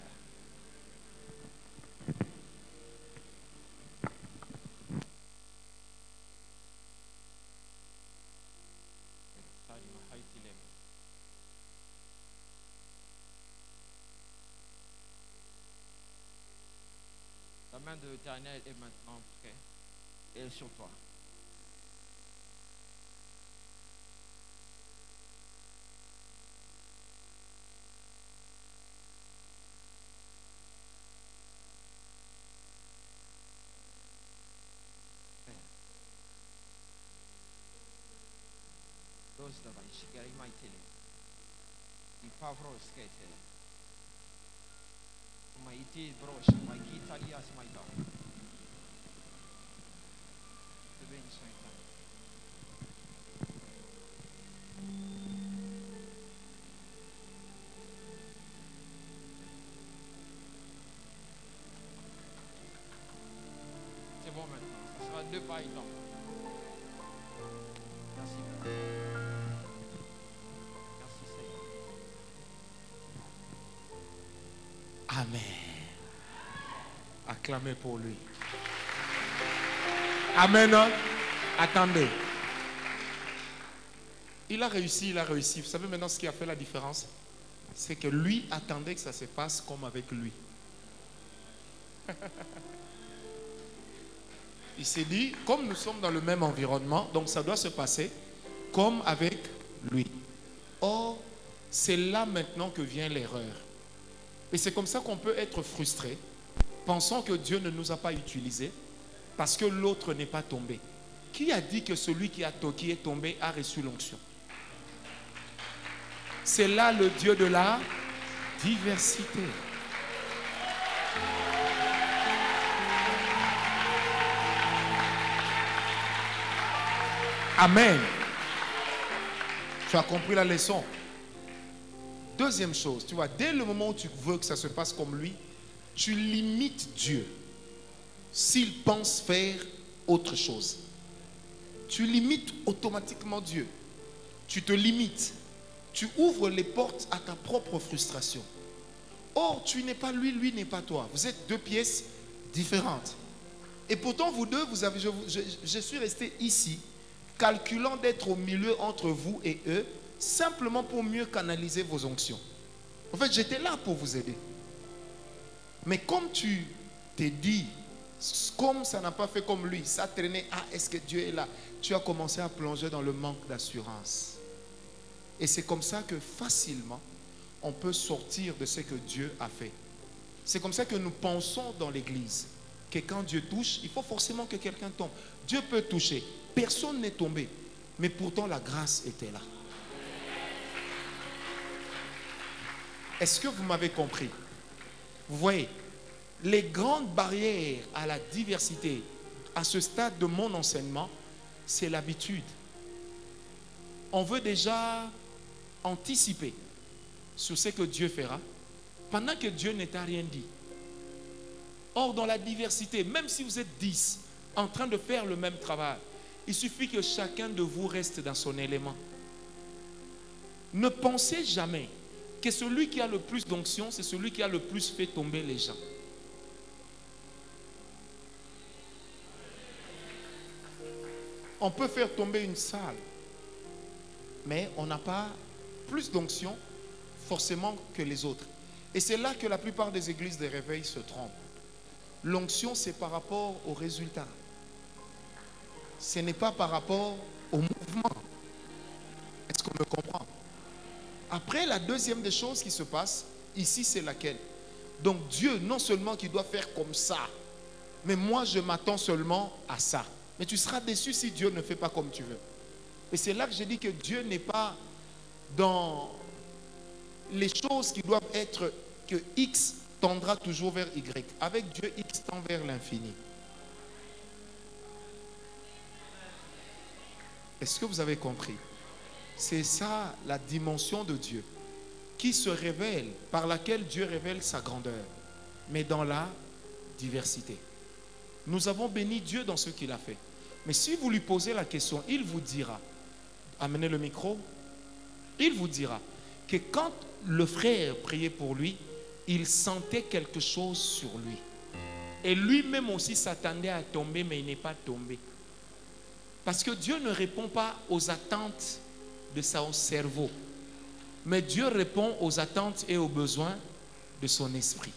La main de l'Éternel est maintenant prête et sur toi. C'est bon maintenant. Ce sera 2 par temps. Merci. Merci Seigneur. Amen. Acclamez pour lui. Amen. Attendez. Il a réussi. Vous savez maintenant ce qui a fait la différence? C'est que lui attendait que ça se passe comme avec lui. Il s'est dit, comme nous sommes dans le même environnement, donc ça doit se passer comme avec lui. Or, c'est là maintenant que vient l'erreur. Et c'est comme ça qu'on peut être frustré, pensant que Dieu ne nous a pas utilisés, parce que l'autre n'est pas tombé. Qui a dit que celui qui est tombé a reçu l'onction? C'est là le Dieu de la diversité. Amen. Tu as compris la leçon. Deuxième chose, tu vois, dès le moment où tu veux que ça se passe comme lui, tu limites Dieu s'il pense faire autre chose. Tu limites automatiquement Dieu. Tu te limites. Tu ouvres les portes à ta propre frustration. Or, tu n'es pas lui, lui n'est pas toi. Vous êtes 2 pièces différentes. Et pourtant, vous deux, je suis resté ici, calculant d'être au milieu entre vous et eux, simplement pour mieux canaliser vos onctions. En fait, j'étais là pour vous aider. Mais comme tu t'es dit, comme ça n'a pas fait comme lui, ça traînait, ah, est-ce que Dieu est là? Tu as commencé à plonger dans le manque d'assurance. Et c'est comme ça que facilement, on peut sortir de ce que Dieu a fait. C'est comme ça que nous pensons dans l'église, que quand Dieu touche, il faut forcément que quelqu'un tombe. Dieu peut toucher. Personne n'est tombé. Mais pourtant, la grâce était là. Est-ce que vous m'avez compris? Vous voyez, les grandes barrières à la diversité, à ce stade de mon enseignement, c'est l'habitude. On veut déjà anticiper sur ce que Dieu fera pendant que Dieu ne t'a rien dit. Or, dans la diversité, même si vous êtes 10 en train de faire le même travail, il suffit que chacun de vous reste dans son élément. Ne pensez jamais que celui qui a le plus d'onction, c'est celui qui a le plus fait tomber les gens. On peut faire tomber une salle, mais on n'a pas plus d'onction forcément que les autres. Et c'est là que la plupart des églises de réveil se trompent. L'onction, c'est par rapport au résultat. Ce n'est pas par rapport au mouvement. Est-ce qu'on me comprend? Après, la deuxième des choses qui se passe, ici, c'est laquelle? Donc Dieu, non seulement qu'il doit faire comme ça, mais moi, je m'attends seulement à ça. Mais tu seras déçu si Dieu ne fait pas comme tu veux. Et c'est là que j'ai dit que Dieu n'est pas dans les choses qui doivent être que X tendra toujours vers Y. Avec Dieu, X tend vers l'infini. Est-ce que vous avez compris? C'est ça la dimension de Dieu qui se révèle, par laquelle Dieu révèle sa grandeur, mais dans la diversité. Nous avons béni Dieu dans ce qu'il a fait. Mais si vous lui posez la question, il vous dira, amenez le micro, il vous dira que quand le frère priait pour lui, il sentait quelque chose sur lui. Et lui-même aussi s'attendait à tomber, mais il n'est pas tombé. Parce que Dieu ne répond pas aux attentes de son cerveau, mais Dieu répond aux attentes et aux besoins de son esprit.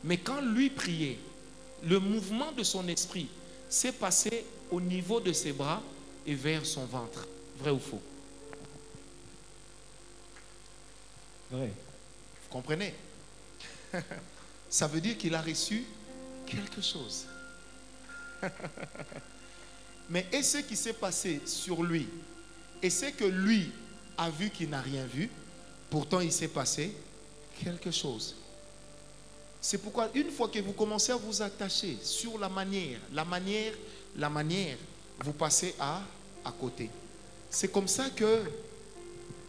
Mais quand lui priait, le mouvement de son esprit s'est passé au niveau de ses bras et vers son ventre. Vrai ou faux? Vrai. Vous comprenez? Ça veut dire qu'il a reçu quelque chose. Mais et ce qui s'est passé sur lui, et ce que lui a vu qu'il n'a rien vu, pourtant il s'est passé quelque chose. C'est pourquoi une fois que vous commencez à vous attacher sur la manière, vous passez à côté. C'est comme ça que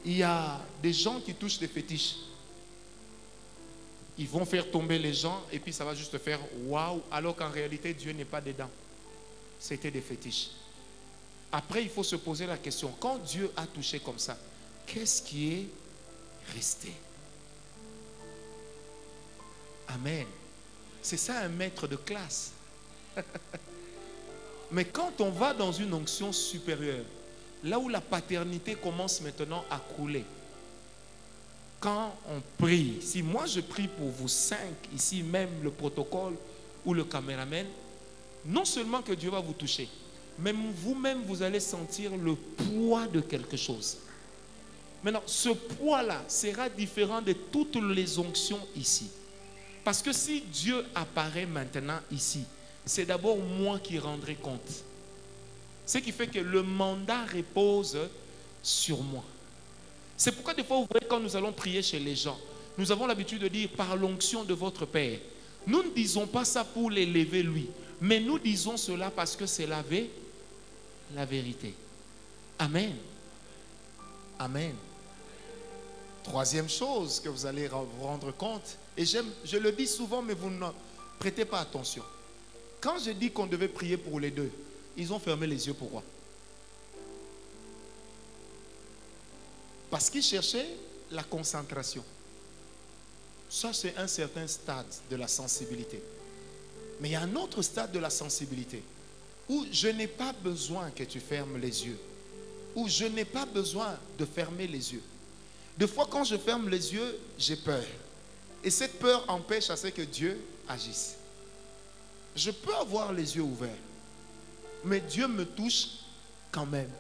il y a des gens qui touchent des fétiches. Ils vont faire tomber les gens et puis ça va juste faire waouh, alors qu'en réalité Dieu n'est pas dedans. C'était des fétiches. Après, il faut se poser la question, quand Dieu a touché comme ça, qu'est-ce qui est resté? Amen. C'est ça un maître de classe. Mais quand on va dans une onction supérieure, là où la paternité commence maintenant à couler, quand on prie, si moi je prie pour vous 5, ici même le protocole ou le caméraman, non seulement que Dieu va vous toucher, même vous-même vous allez sentir le poids de quelque chose. Maintenant, ce poids-là sera différent de toutes les onctions ici. Parce que si Dieu apparaît maintenant ici, c'est d'abord moi qui rendrai compte. Ce qui fait que le mandat repose sur moi. C'est pourquoi des fois, vous voyez, quand nous allons prier chez les gens, nous avons l'habitude de dire par l'onction de votre Père. Nous ne disons pas ça pour l'élever lui, mais nous disons cela parce que c'est la vérité. Amen. Amen. Troisième chose que vous allez vous rendre compte, et je le dis souvent, mais vous ne prêtez pas attention. Quand je dis qu'on devait prier pour les deux, ils ont fermé les yeux. Pourquoi? Parce qu'ils cherchaient la concentration. Ça, c'est un certain stade de la sensibilité. Mais il y a un autre stade de la sensibilité où je n'ai pas besoin que tu fermes les yeux, où je n'ai pas besoin de fermer les yeux. Des fois, quand je ferme les yeux, j'ai peur. Et cette peur empêche à ce que Dieu agisse. Je peux avoir les yeux ouverts, mais Dieu me touche quand même.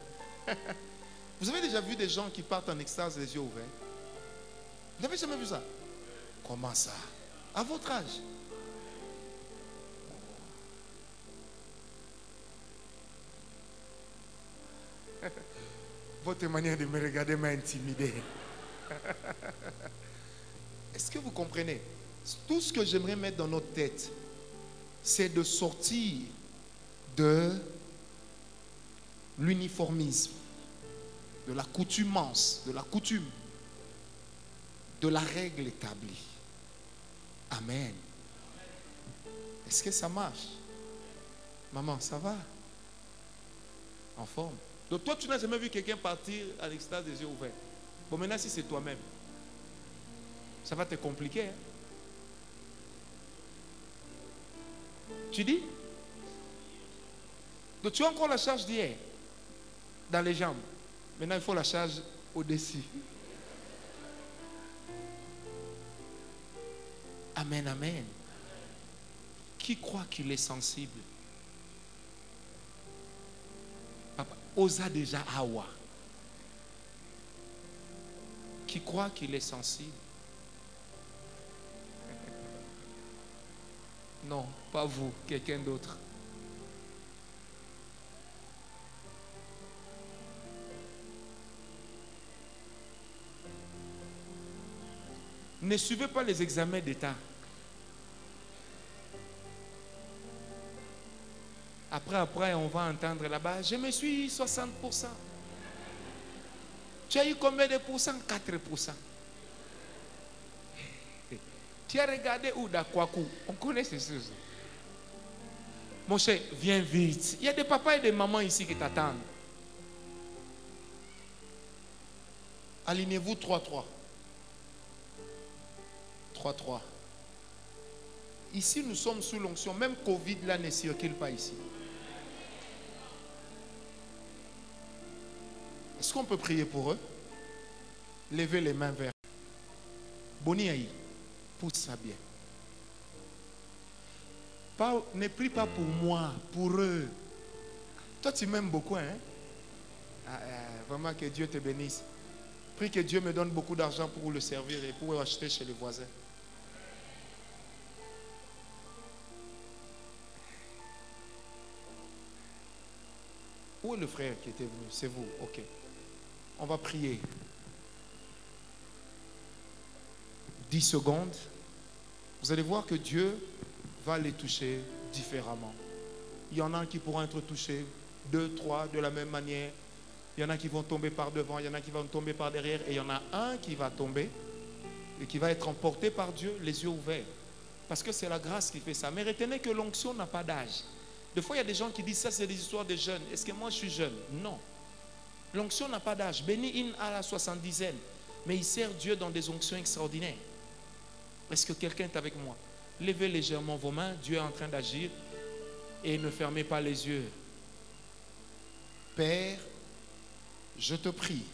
Vous avez déjà vu des gens qui partent en extase les yeux ouverts? Vous n'avez jamais vu ça? Comment ça? À votre âge? Votre manière de me regarder m'a intimidé. Est-ce que vous comprenez? Tout ce que j'aimerais mettre dans notre tête, c'est de sortir de l'uniformisme, de la coutumance, de la coutume, de la règle établie. Amen. Est-ce que ça marche? Maman, ça va? En forme. Donc toi, tu n'as jamais vu quelqu'un partir à l'extase des yeux ouverts. Bon, maintenant, si c'est toi-même, ça va te compliquer. Hein? Tu dis? Donc tu as encore la charge d'hier dans les jambes. Maintenant, il faut la charge au-dessus. Amen, amen. Qui croit qu'il est sensible? Papa, osa déjà Awa. Qui croit qu'il est sensible? Non, pas vous, quelqu'un d'autre. Ne suivez pas les examens d'État. Après, on va entendre là-bas, je me suis 60%. Tu as eu combien de pourcents? 4%. Tu as regardé où d'Akwaku? On connaît ces choses. Mon cher, viens vite. Il y a des papas et des mamans ici qui t'attendent. Alignez-vous 3-3. 3-3. Ici, nous sommes sous l'onction. Même Covid, là, ne circule pas ici. Est-ce qu'on peut prier pour eux? Levez les mains vers Boni Aïe, pousse ça bien. Ne prie pas pour moi, pour eux. Toi, tu m'aimes beaucoup, hein? Vraiment que Dieu te bénisse. Prie que Dieu me donne beaucoup d'argent pour le servir et pour acheter chez les voisins. Où est le frère qui était venu? C'est vous, ok. On va prier. 10 secondes. Vous allez voir que Dieu va les toucher différemment. Il y en a qui pourront être touchés 2, 3 de la même manière. Il y en a qui vont tomber par devant, il y en a qui vont tomber par derrière. Et il y en a un qui va tomber et qui va être emporté par Dieu, les yeux ouverts. Parce que c'est la grâce qui fait ça. Mais retenez que l'onction n'a pas d'âge. Des fois, il y a des gens qui disent ça, c'est des histoires de jeunes. Est-ce que moi, je suis jeune? Non. L'onction n'a pas d'âge. Béni à la 70aine. Mais il sert Dieu dans des onctions extraordinaires. Est-ce que quelqu'un est avec moi? Levez légèrement vos mains. Dieu est en train d'agir. Et ne fermez pas les yeux. Père, je te prie,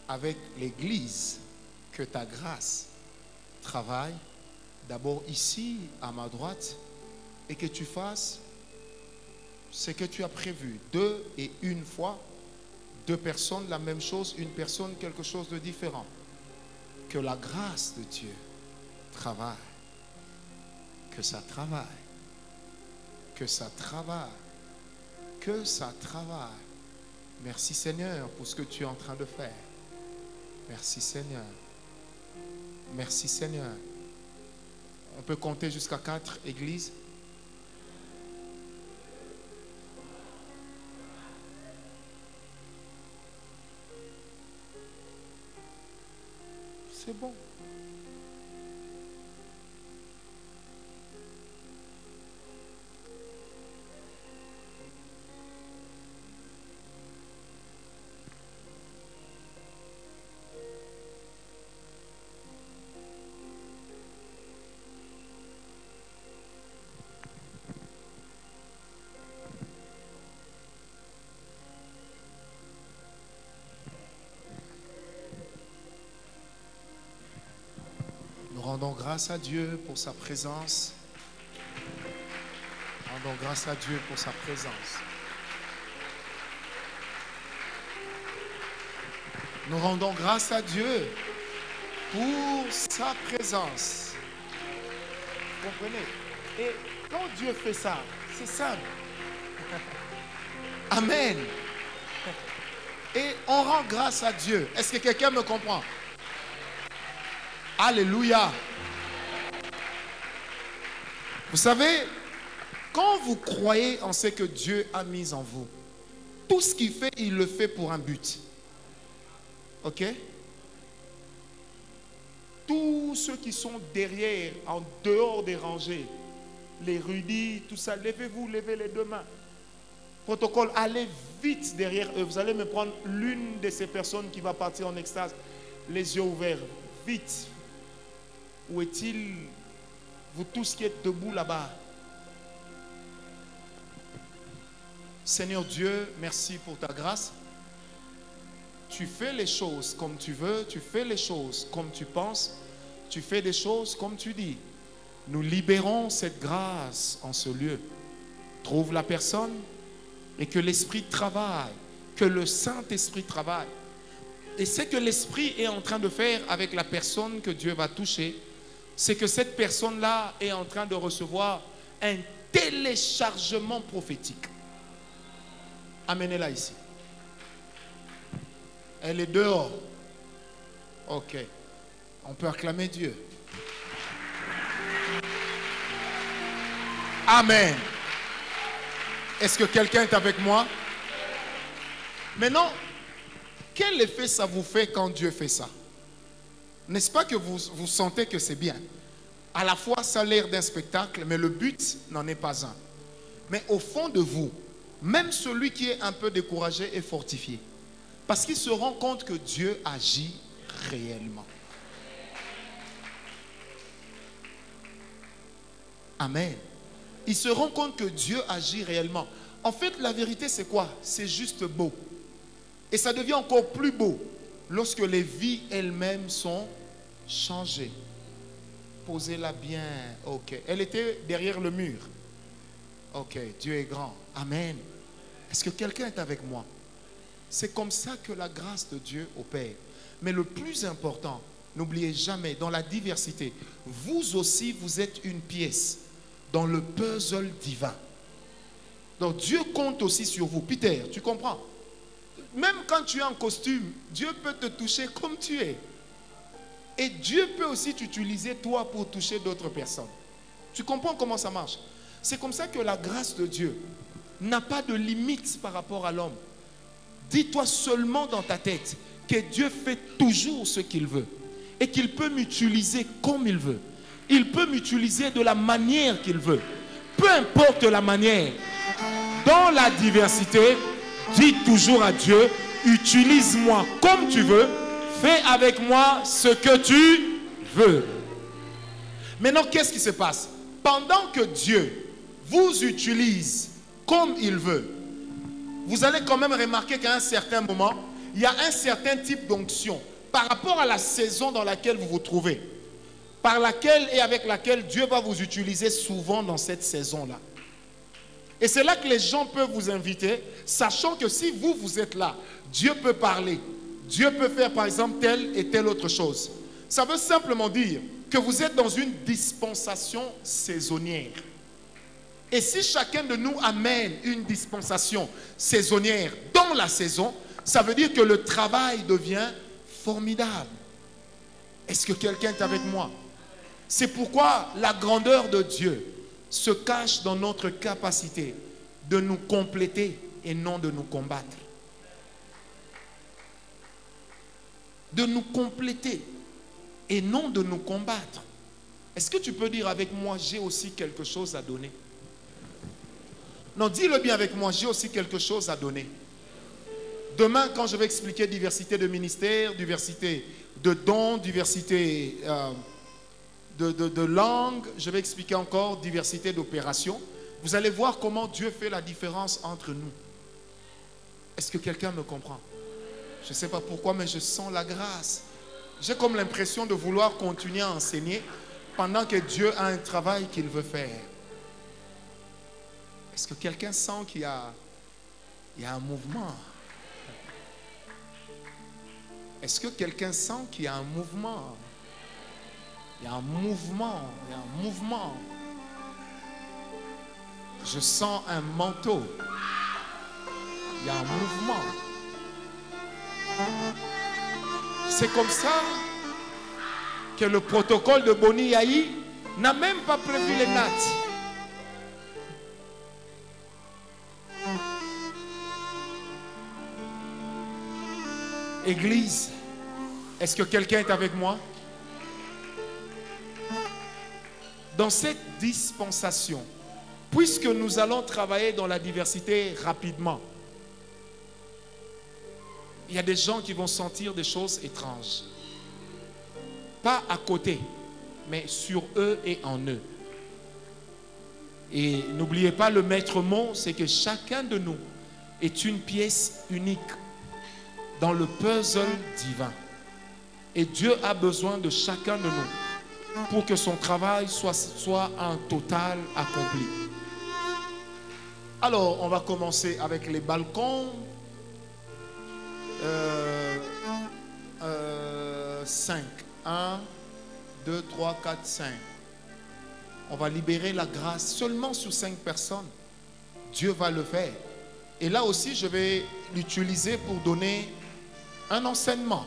avec l'Église, que ta grâce travaille d'abord ici, à ma droite, et que tu fasses ce que tu as prévu. 2 et une fois, 2 personnes, la même chose, une personne, quelque chose de différent. Que la grâce de Dieu travaille. Que ça travaille. Que ça travaille. Que ça travaille. Merci Seigneur pour ce que tu es en train de faire. Merci Seigneur. Merci Seigneur. On peut compter jusqu'à 4, Église. C'est bon. Rendons grâce à Dieu pour sa présence. Rendons grâce à Dieu pour sa présence. Nous rendons grâce à Dieu pour sa présence. Vous comprenez? Et quand Dieu fait ça, c'est simple. Amen. Et on rend grâce à Dieu. Est-ce que quelqu'un me comprend? Alléluia. Vous savez, quand vous croyez en ce que Dieu a mis en vous, tout ce qu'il fait, il le fait pour un but. Ok? tous ceux qui sont derrière, en dehors des rangées, les rudis, tout ça, levez-vous, levez les deux mains. Protocole, allez vite derrière eux. Vous allez me prendre l'une de ces personnes qui va partir en extase, les yeux ouverts. Vite. Où est-il, vous tous qui êtes debout là-bas? Seigneur Dieu, merci pour ta grâce. Tu fais les choses comme tu veux, tu fais les choses comme tu penses, tu fais des choses comme tu dis. Nous libérons cette grâce en ce lieu. Trouve la personne et que l'Esprit travaille, que le Saint-Esprit travaille. Et ce que l'Esprit est en train de faire avec la personne que Dieu va toucher, c'est que cette personne-là est en train de recevoir un téléchargement prophétique. Amenez-la ici. Elle est dehors. Ok. On peut acclamer Dieu. Amen. Est-ce que quelqu'un est avec moi? Maintenant, quel effet ça vous fait quand Dieu fait ça? N'est-ce pas que vous sentez que c'est bien? À la fois, ça a l'air d'un spectacle, mais le but n'en est pas un. Mais au fond de vous, même celui qui est un peu découragé est fortifié. Parce qu'il se rend compte que Dieu agit réellement. Amen. Il se rend compte que Dieu agit réellement. En fait, la vérité, c'est quoi? C'est juste beau. Et ça devient encore plus beau lorsque les vies elles-mêmes sont changées. Posez-la bien. Ok. Elle était derrière le mur. Ok. Dieu est grand. Amen. Est-ce que quelqu'un est avec moi? C'est comme ça que la grâce de Dieu opère. Mais le plus important, n'oubliez jamais, dans la diversité, vous aussi, vous êtes une pièce dans le puzzle divin. Donc Dieu compte aussi sur vous. Peter, tu comprends? Même quand tu es en costume, Dieu peut te toucher comme tu es. Et Dieu peut aussi t'utiliser toi pour toucher d'autres personnes. Tu comprends comment ça marche? C'est comme ça que la grâce de Dieu n'a pas de limite par rapport à l'homme. Dis-toi seulement dans ta tête que Dieu fait toujours ce qu'il veut et qu'il peut m'utiliser comme il veut. Il peut m'utiliser de la manière qu'il veut. Peu importe la manière. Dans la diversité, dis toujours à Dieu, utilise-moi comme tu veux, fais avec moi ce que tu veux. Maintenant, qu'est-ce qui se passe? Pendant que Dieu vous utilise comme il veut, vous allez quand même remarquer qu'à un certain moment, il y a un certain type d'onction par rapport à la saison dans laquelle vous vous trouvez, par laquelle et avec laquelle Dieu va vous utiliser souvent dans cette saison-là. Et c'est là que les gens peuvent vous inviter, sachant que si vous êtes là, Dieu peut parler. Dieu peut faire par exemple telle et telle autre chose. Ça veut simplement dire que vous êtes dans une dispensation saisonnière. Et si chacun de nous amène une dispensation saisonnière dans la saison, ça veut dire que le travail devient formidable. Est-ce que quelqu'un est avec moi? C'est pourquoi la grandeur de Dieu se cache dans notre capacité de nous compléter et non de nous combattre. De nous compléter et non de nous combattre. Est-ce que tu peux dire avec moi, j'ai aussi quelque chose à donner? Non, dis-le bien avec moi, j'ai aussi quelque chose à donner. Demain, quand je vais expliquer diversité de ministères, diversité de dons, diversité de langues, je vais expliquer encore diversité d'opérations. Vous allez voir comment Dieu fait la différence entre nous. Est-ce que quelqu'un me comprend? Je ne sais pas pourquoi, mais je sens la grâce. J'ai comme l'impression de vouloir continuer à enseigner pendant que Dieu a un travail qu'il veut faire. Est-ce que quelqu'un sent qu'il y a un mouvement? Est-ce que quelqu'un sent qu'il y a un mouvement? Il y a un mouvement, il y a un mouvement. Je sens un manteau. Il y a un mouvement. C'est comme ça que le protocole de Boni Yahi n'a même pas prévu les nattes. Église, est-ce que quelqu'un est avec moi? dans cette dispensation, puisque nous allons travailler dans la diversité rapidement, il y a des gens qui vont sentir des choses étranges. Pas à côté, mais sur eux et en eux. Et n'oubliez pas, le maître mot, c'est que chacun de nous est une pièce unique dans le puzzle divin. Et Dieu a besoin de chacun de nous pour que son travail soit un total accompli. Alors, on va commencer avec les balcons. 5. 1, 2, 3, 4, 5. On va libérer la grâce seulement sur 5 personnes. Dieu va le faire. Et là aussi, je vais l'utiliser pour donner un enseignement.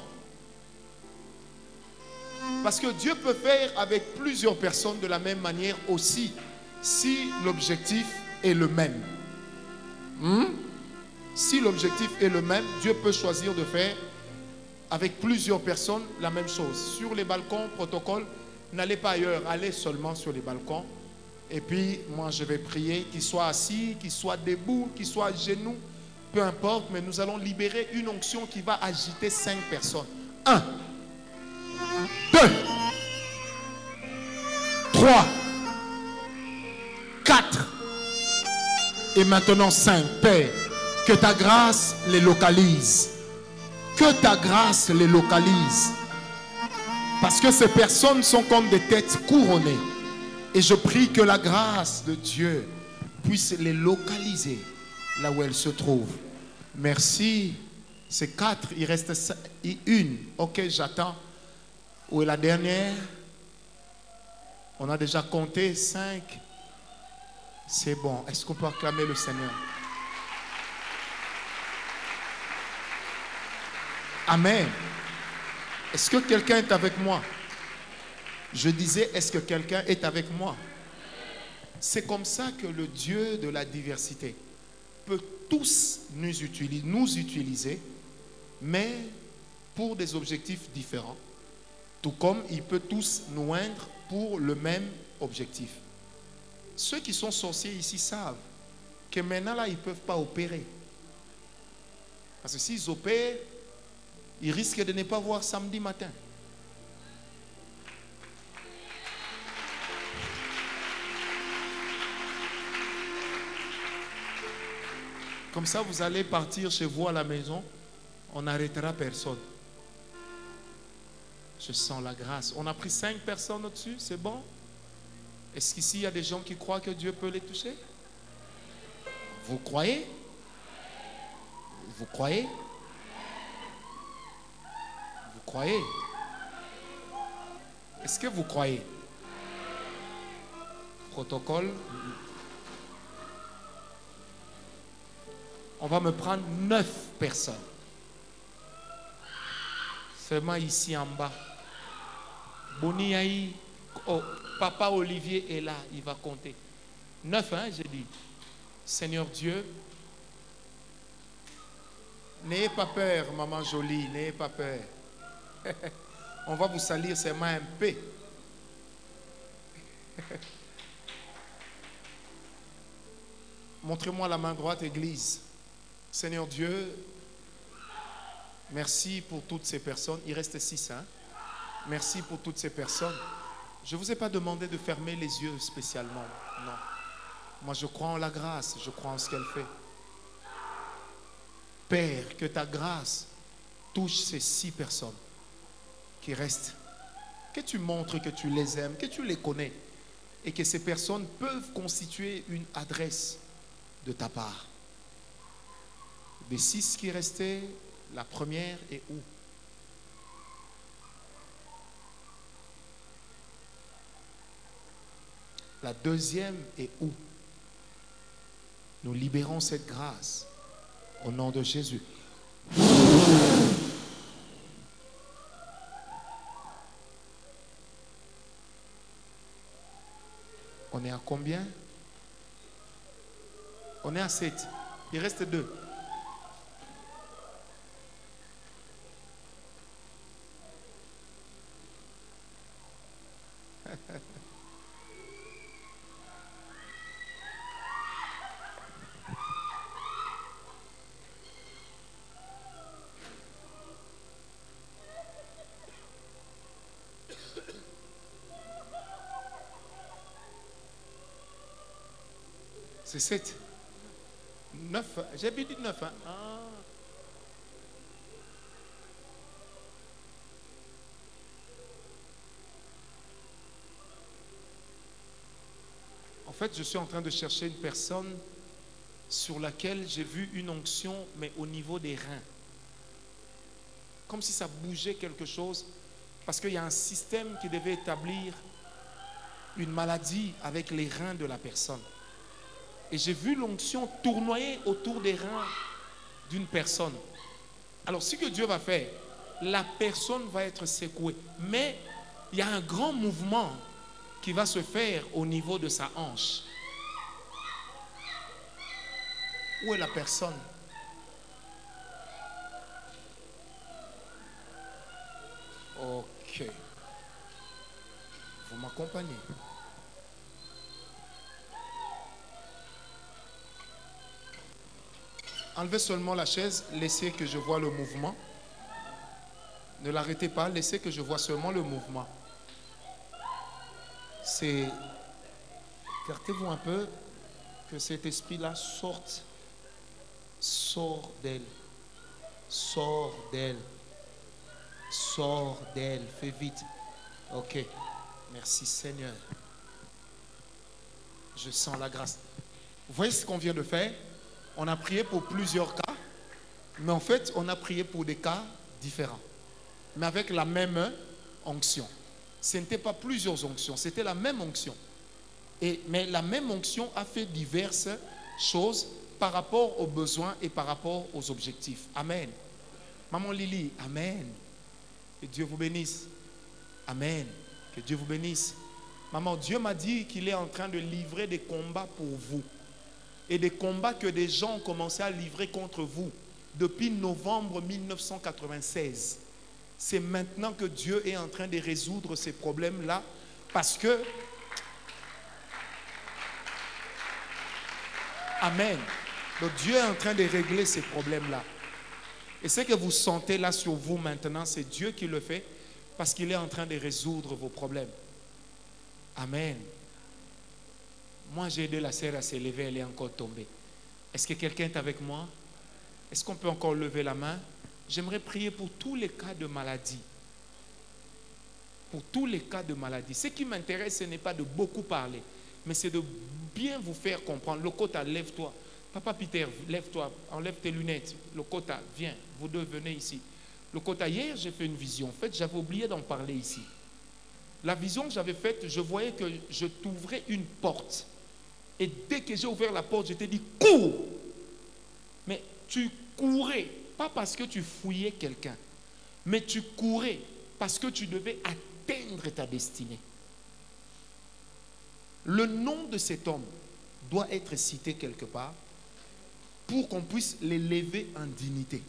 Parce que Dieu peut faire avec plusieurs personnes de la même manière aussi, si l'objectif est le même. Si l'objectif est le même, Dieu peut choisir de faire avec plusieurs personnes la même chose. Sur les balcons, protocole, n'allez pas ailleurs, allez seulement sur les balcons. Et puis, moi, je vais prier, qu'ils soient assis, qu'ils soient debout, qu'ils soient à genoux, peu importe, mais nous allons libérer une onction qui va agiter 5 personnes. 1, 2, 3, 4, et maintenant 5. Père, que ta grâce les localise. Que ta grâce les localise. Parce que ces personnes sont comme des têtes couronnées. Et je prie que la grâce de Dieu puisse les localiser là où elles se trouvent. Merci. C'est 4, il reste 1. Ok, j'attends. Où est la dernière? On a déjà compté 5. C'est bon. Est-ce qu'on peut acclamer le Seigneur? Amen. Est-ce que quelqu'un est avec moi? Je disais, est-ce que quelqu'un est avec moi? C'est comme ça que le Dieu de la diversité peut tous nous utiliser, mais pour des objectifs différents. Tout comme il peut tous nous oindre pour le même objectif. Ceux qui sont sorciers ici savent que maintenant là, ils ne peuvent pas opérer. Parce que s'ils opèrent, ils risquent de ne pas voir samedi matin. Comme ça, vous allez partir chez vous à la maison. On n'arrêtera personne. Je sens la grâce. On a pris 5 personnes au-dessus, c'est bon? Est-ce qu'ici, il y a des gens qui croient que Dieu peut les toucher? Vous croyez? Vous croyez? Vous croyez? Est-ce que vous croyez? Protocole. On va me prendre 9 personnes. Seulement ici en bas. Boni Aïe, oh, Papa Olivier est là, il va compter. 9, hein, j'ai dit. Seigneur Dieu, n'ayez pas peur, maman jolie, n'ayez pas peur. On va vous salir seulement un peu. Montrez-moi la main droite, Église. Seigneur Dieu, merci pour toutes ces personnes. Il reste 6, hein? Merci pour toutes ces personnes. Je ne vous ai pas demandé de fermer les yeux spécialement. Non. Moi, je crois en la grâce. Je crois en ce qu'elle fait. Père, que ta grâce touche ces 6 personnes qui restent. Que tu montres que tu les aimes, que tu les connais. Et que ces personnes peuvent constituer une adresse de ta part. Des 6 qui restaient, la première est où? La deuxième est où? Nous libérons cette grâce au nom de Jésus. On est à combien? On est à 7. Il reste 2. C'est 7. 9. J'ai bien dit 9. Hein? Ah. En fait, je suis en train de chercher une personne sur laquelle j'ai vu une onction, mais au niveau des reins. Comme si ça bougeait quelque chose, parce qu'il y a un système qui devait établir une maladie avec les reins de la personne. Et j'ai vu l'onction tournoyer autour des reins d'une personne. Alors, ce que Dieu va faire, la personne va être secouée. Mais il y a un grand mouvement qui va se faire au niveau de sa hanche. Où est la personne? Ok. Vous m'accompagnez. Enlevez seulement la chaise, laissez que je vois le mouvement. Ne l'arrêtez pas, laissez que je vois seulement le mouvement. C'est... Écartez-vous un peu, que cet esprit-là sorte. Sors d'elle. Sors d'elle. Sors d'elle. Fais vite. Ok. Merci Seigneur. Je sens la grâce. Vous voyez ce qu'on vient de faire? On a prié pour plusieurs cas, mais en fait, on a prié pour des cas différents, mais avec la même onction. Ce n'était pas plusieurs onctions, c'était la même onction. Mais la même onction a fait diverses choses par rapport aux besoins et par rapport aux objectifs. Amen. Maman Lily, amen. Que Dieu vous bénisse. Amen. Que Dieu vous bénisse. Maman, Dieu m'a dit qu'il est en train de livrer des combats pour vous. Et des combats que des gens ont commencé à livrer contre vous depuis novembre 1996. C'est maintenant que Dieu est en train de résoudre ces problèmes-là parce que... Amen. Donc Dieu est en train de régler ces problèmes-là. Et ce que vous sentez là sur vous maintenant, c'est Dieu qui le fait parce qu'il est en train de résoudre vos problèmes. Amen. Moi, j'ai aidé la sœur à s'élever, elle est encore tombée. Est-ce que quelqu'un est avec moi? Est-ce qu'on peut encore lever la main? J'aimerais prier pour tous les cas de maladie. Pour tous les cas de maladie. Ce qui m'intéresse, ce n'est pas de beaucoup parler, mais c'est de bien vous faire comprendre. Lokota, lève-toi. Papa Peter, lève-toi, enlève tes lunettes. Lokota, viens, vous deux venez ici. Lokota, hier, j'ai fait une vision. En fait, j'avais oublié d'en parler ici. La vision que j'avais faite, je voyais que je t'ouvrais une porte. Et dès que j'ai ouvert la porte, je t'ai dit, cours. Mais tu courais, pas parce que tu fouillais quelqu'un, mais tu courais parce que tu devais atteindre ta destinée. Le nom de cet homme doit être cité quelque part pour qu'on puisse l'élever en dignité.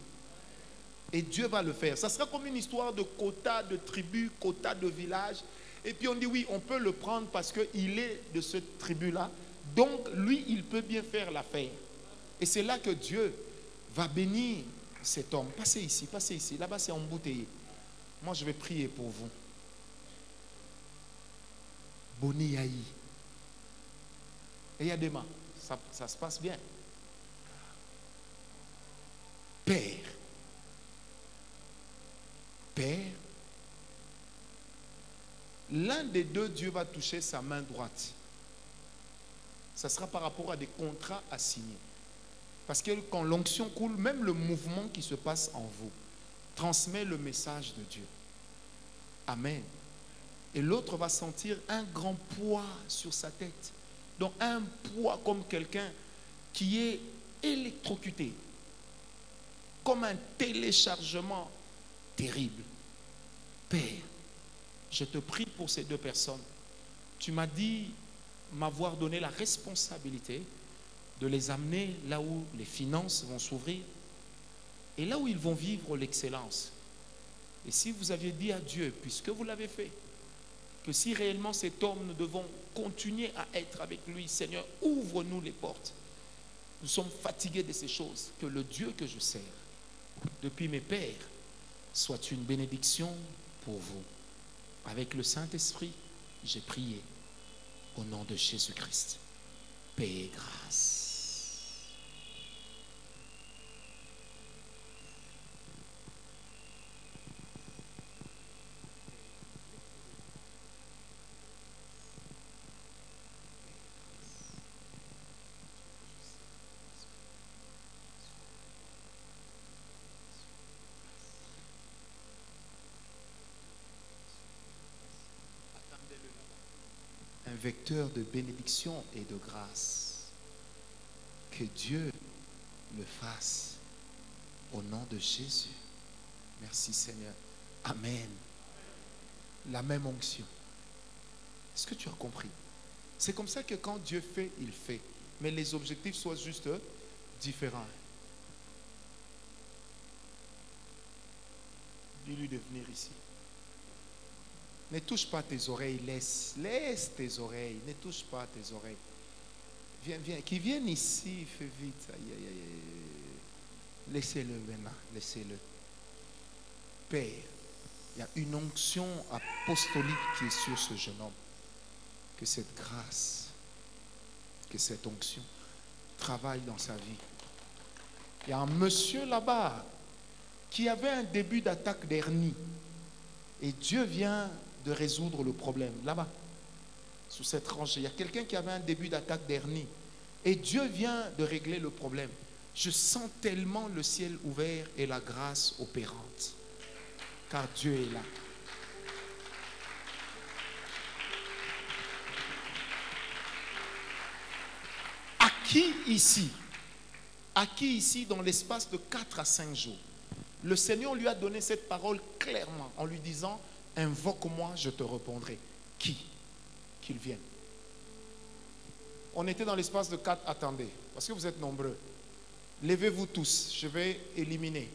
Et Dieu va le faire. Ça sera comme une histoire de quota de tribu, quota de village. Et puis on dit oui, on peut le prendre parce qu'il est de cette tribu-là. Donc, lui, il peut bien faire l'affaire. Et c'est là que Dieu va bénir cet homme. Passez ici, passez ici. Là-bas, c'est embouteillé. Moi, je vais prier pour vous. Boni Yahi. Et Yadema, ça se passe bien. Père. Père. L'un des deux, Dieu va toucher sa main droite. Ça sera par rapport à des contrats à signer. Parce que quand l'onction coule, même le mouvement qui se passe en vous transmet le message de Dieu. Amen. Et l'autre va sentir un grand poids sur sa tête. Donc un poids comme quelqu'un qui est électrocuté. Comme un téléchargement terrible. Père, je te prie pour ces deux personnes. Tu m'as dit m'avoir donné la responsabilité de les amener là où les finances vont s'ouvrir et là où ils vont vivre l'excellence. Et si vous aviez dit à Dieu, puisque vous l'avez fait, que si réellement cet homme, nous devons continuer à être avec lui, Seigneur, ouvre-nous les portes. Nous sommes fatigués de ces choses. Que le Dieu que je sers, depuis mes pères, soit une bénédiction pour vous. Avec le Saint-Esprit, j'ai prié au nom de Jésus-Christ. paix et grâce. Un vecteur de bénédiction et de grâce. Que Dieu le fasse au nom de Jésus. Merci Seigneur. Amen. La même onction. Est-ce que tu as compris? C'est comme ça que quand Dieu fait, il fait. Mais les objectifs soient juste différents. Dis-lui de venir ici. Ne touche pas tes oreilles, laisse tes oreilles, ne touche pas tes oreilles. Viens, qu'il vienne ici, fais vite. Aïe, aïe, aïe. Laissez-le maintenant, laissez-le. Père, il y a une onction apostolique qui est sur ce jeune homme. Que cette grâce, que cette onction travaille dans sa vie. Il y a un monsieur là-bas qui avait un début d'attaque d'hernie. Et Dieu vient de résoudre le problème. Là-bas, sous cette rangée, il y a quelqu'un qui avait un début d'attaque d'hernie. Et Dieu vient de régler le problème. Je sens tellement le ciel ouvert et la grâce opérante. Car Dieu est là. À qui ici, dans l'espace de 4 à 5 jours, le Seigneur lui a donné cette parole clairement en lui disant: invoque-moi, je te répondrai. Qui? Qu'il vienne. On était dans l'espace de 4, attendez, parce que vous êtes nombreux. Levez-vous tous, je vais éliminer.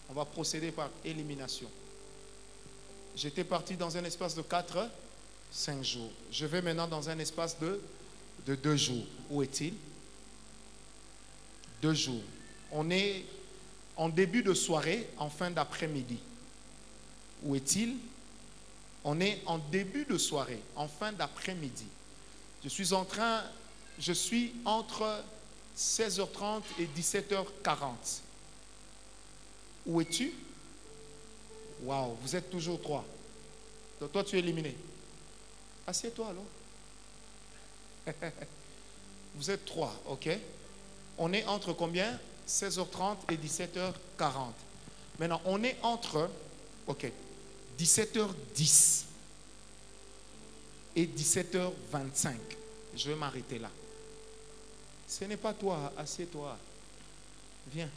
On va procéder par élimination. J'étais parti dans un espace de 4, 5 jours. Je vais maintenant dans un espace de 2 jours. Où est-il? 2 jours. On est en début de soirée, en fin d'après-midi. Où est-il? On est en début de soirée, en fin d'après-midi. Je suis entre 16h30 et 17h40. Où es-tu? Waouh, vous êtes toujours 3. Donc toi, tu es éliminé. Assieds-toi alors. Vous êtes 3, ok? On est entre combien? 16h30 et 17h40. Maintenant, on est entre, ok, 17h10 et 17h25. Je vais m'arrêter là. Ce n'est pas toi, assieds-toi. Viens.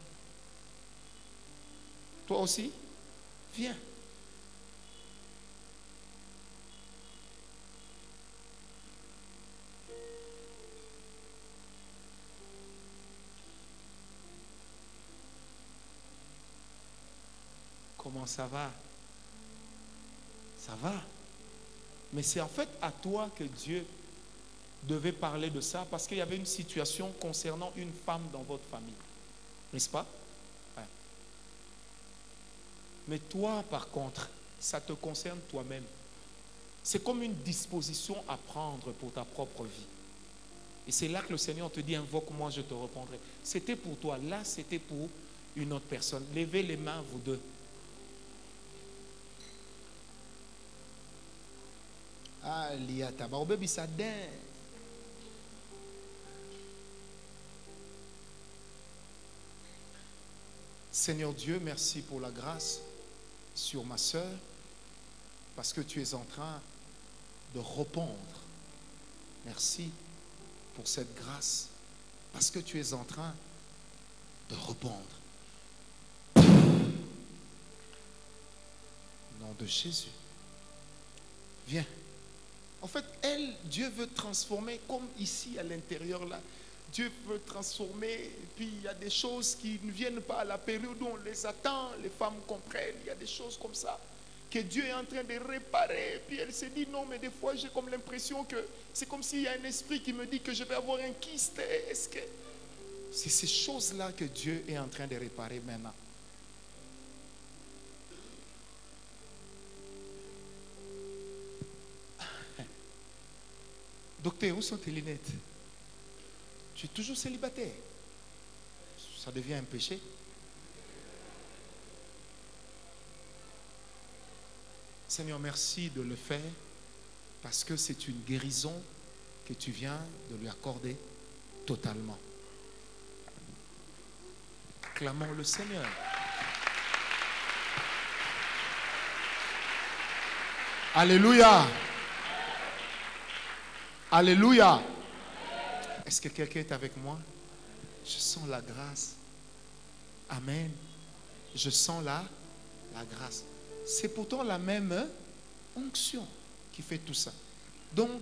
Toi aussi? Viens. Comment ça va? Ça va. Mais c'est en fait à toi que Dieu devait parler de ça, parce qu'il y avait une situation concernant une femme dans votre famille. N'est-ce pas? Ouais. Mais toi, par contre, ça te concerne toi-même. C'est comme une disposition à prendre pour ta propre vie. Et c'est là que le Seigneur te dit: invoque-moi, je te répondrai. C'était pour toi. Là, c'était pour une autre personne. Levez les mains, vous deux. Ah, liata, bah, baby, ça dingue. Seigneur Dieu, merci pour la grâce sur ma soeur, parce que tu es en train de répondre. Merci pour cette grâce, parce que tu es en train de répondre. Au nom de Jésus. Viens. En fait, Dieu veut transformer, comme ici à l'intérieur là. Dieu veut transformer, et puis il y a des choses qui ne viennent pas à la période où on les attend, les femmes comprennent, il y a des choses comme ça que Dieu est en train de réparer. Et puis elle se dit: non, mais des fois j'ai comme l'impression que c'est comme s'il y a un esprit qui me dit que je vais avoir un kyste. Est-ce que c'est ces choses-là que Dieu est en train de réparer maintenant? Docteur, où sont tes lunettes? Tu es toujours célibataire. Ça devient un péché. Seigneur, merci de le faire parce que c'est une guérison que tu viens de lui accorder totalement. Clamons le Seigneur. Alléluia. Alléluia. Est-ce que quelqu'un est avec moi? Je sens la grâce. Amen. Je sens la grâce. C'est pourtant la même onction qui fait tout ça. Donc,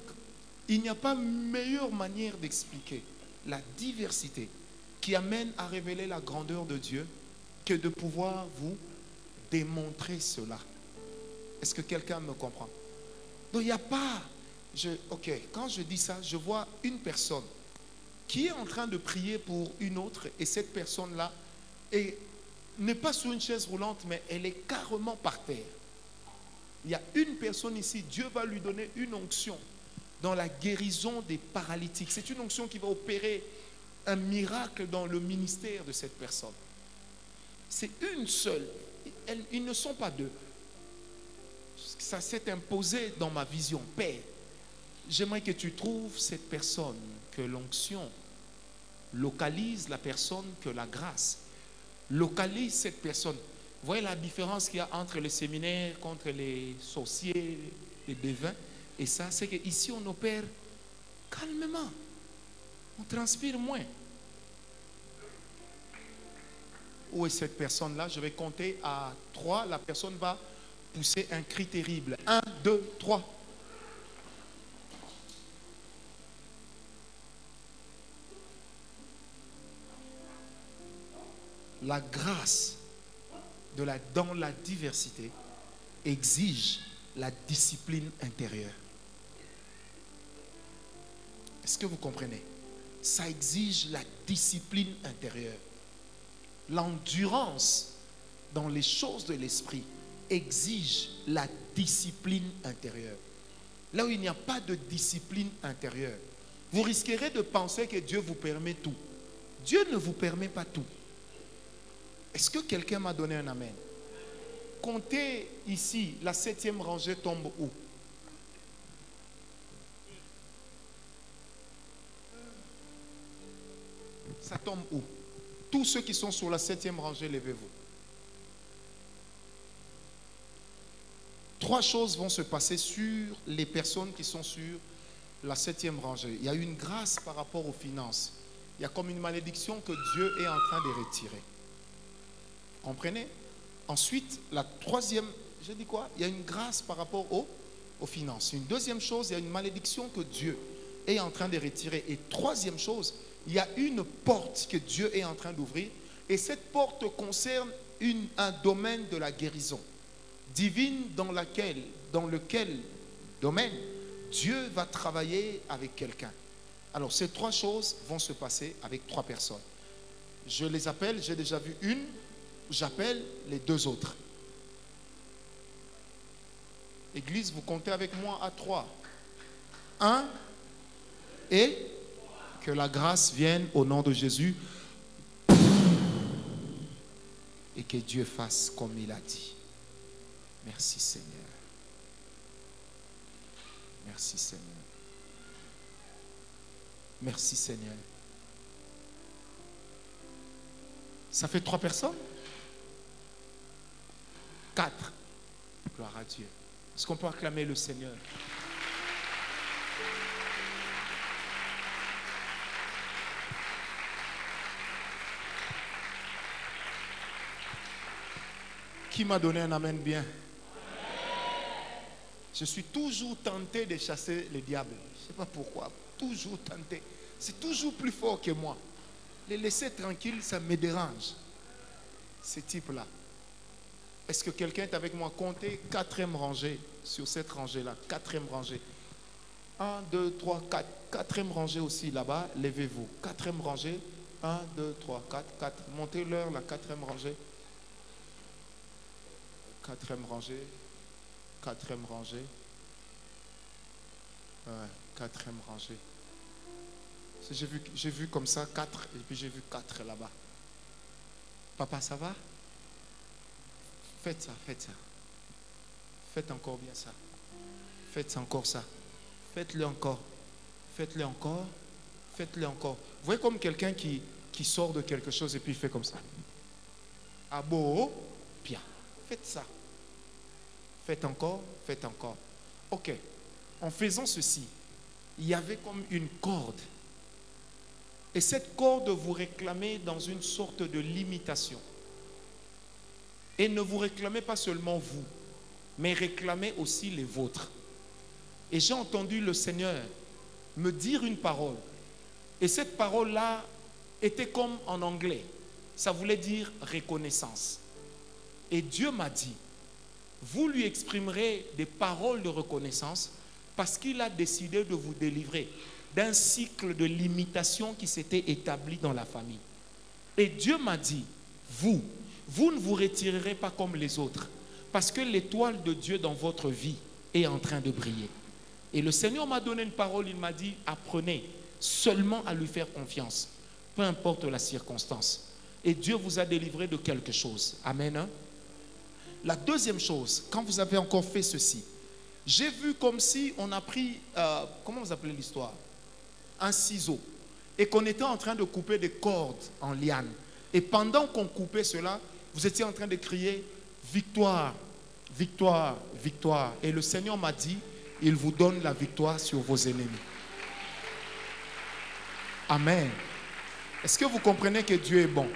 il n'y a pas meilleure manière d'expliquer la diversité qui amène à révéler la grandeur de Dieu que de pouvoir vous démontrer cela. Est-ce que quelqu'un me comprend? Donc, il n'y a pas... ok, quand je dis ça, je vois une personne qui est en train de prier pour une autre et cette personne-là n'est pas sur une chaise roulante, mais elle est carrément par terre. Il y a une personne ici, Dieu va lui donner une onction dans la guérison des paralytiques. C'est une onction qui va opérer un miracle dans le ministère de cette personne. C'est une seule. Ils ne sont pas deux. Ça s'est imposé dans ma vision. Père, j'aimerais que tu trouves cette personne, que l'onction localise la personne, que la grâce localise cette personne. Vous voyez la différence qu'il y a entre les séminaires, contre les sorciers, les devins. Et ça, c'est qu'ici, on opère calmement. On transpire moins. Où est cette personne-là? Je vais compter à 3. La personne va pousser un cri terrible. 1, 2, 3. La grâce dans la diversité exige la discipline intérieure. Est-ce que vous comprenez? Ça exige la discipline intérieure. L'endurance dans les choses de l'esprit exige la discipline intérieure. Là où il n'y a pas de discipline intérieure, vous risquerez de penser que Dieu vous permet tout. Dieu ne vous permet pas tout. Est-ce que quelqu'un m'a donné un amen? Comptez ici, la 7e rangée tombe où? Ça tombe où? Tous ceux qui sont sur la 7e rangée, levez-vous. 3 choses vont se passer sur les personnes qui sont sur la 7e rangée. Il y a une grâce par rapport aux finances. Il y a comme une malédiction que Dieu est en train de retirer. Comprenez? Ensuite, la 3e, je dis quoi? Il y a une grâce par rapport aux finances. Une deuxième chose, il y a une malédiction que Dieu est en train de retirer. Et 3e chose, il y a une porte que Dieu est en train d'ouvrir. Et cette porte concerne un domaine de la guérison divine dans lequel domaine Dieu va travailler avec quelqu'un. Alors, ces 3 choses vont se passer avec 3 personnes. Je les appelle, j'ai déjà vu une. J'appelle les 2 autres. Église, vous comptez avec moi à 3. 1 et que la grâce vienne au nom de Jésus et que Dieu fasse comme il a dit. Merci Seigneur. Merci Seigneur. Merci Seigneur. Ça fait 3 personnes? 4. Gloire à Dieu. Est-ce qu'on peut acclamer le Seigneur? Qui m'a donné un amen bien? Je suis toujours tenté de chasser le diable. Je ne sais pas pourquoi. Toujours tenté. C'est toujours plus fort que moi. Les laisser tranquilles, ça me dérange. Ces types-là. Est-ce que quelqu'un est avec moi? Comptez 4e rangée sur cette rangée-là. 4e rangée. 1, 2, 3, 4. 4e rangée aussi là-bas. Levez-vous. 4e rangée. 1, 2, 3, 4. 4. Montez-leur la 4e rangée. 4e rangée. 4e rangée. Ouais, 4e rangée. J'ai vu comme ça 4 et puis j'ai vu 4 là-bas. Papa, ça va? Faites ça, faites ça. Faites encore bien ça. Faites encore ça. Faites-le encore. Faites-le encore. Faites-le encore. Vous voyez comme quelqu'un qui sort de quelque chose et puis il fait comme ça. Ah bon? Bien. Faites ça. Faites encore. Faites encore. Ok. En faisant ceci, il y avait comme une corde. Et cette corde vous réclamait dans une sorte de limitation. Et ne vous réclamez pas seulement vous, mais réclamez aussi les vôtres. Et j'ai entendu le Seigneur me dire une parole. Et cette parole-là était comme en anglais. Ça voulait dire reconnaissance. Et Dieu m'a dit, vous lui exprimerez des paroles de reconnaissance parce qu'il a décidé de vous délivrer d'un cycle de limitation qui s'était établi dans la famille. Et Dieu m'a dit, vous ne vous retirerez pas comme les autres parce que l'étoile de Dieu dans votre vie est en train de briller. Et le Seigneur m'a donné une parole, il m'a dit, apprenez seulement à lui faire confiance, peu importe la circonstance. Et Dieu vous a délivré de quelque chose. Amen. Hein? La deuxième chose, quand vous avez encore fait ceci, j'ai vu comme si on a pris, comment vous appelez l'histoire? Un ciseau. Et qu'on était en train de couper des cordes en liane. Et pendant qu'on coupait cela, vous étiez en train de crier, victoire, victoire, victoire. Et le Seigneur m'a dit, il vous donne la victoire sur vos ennemis. Amen. Est-ce que vous comprenez que Dieu est bon?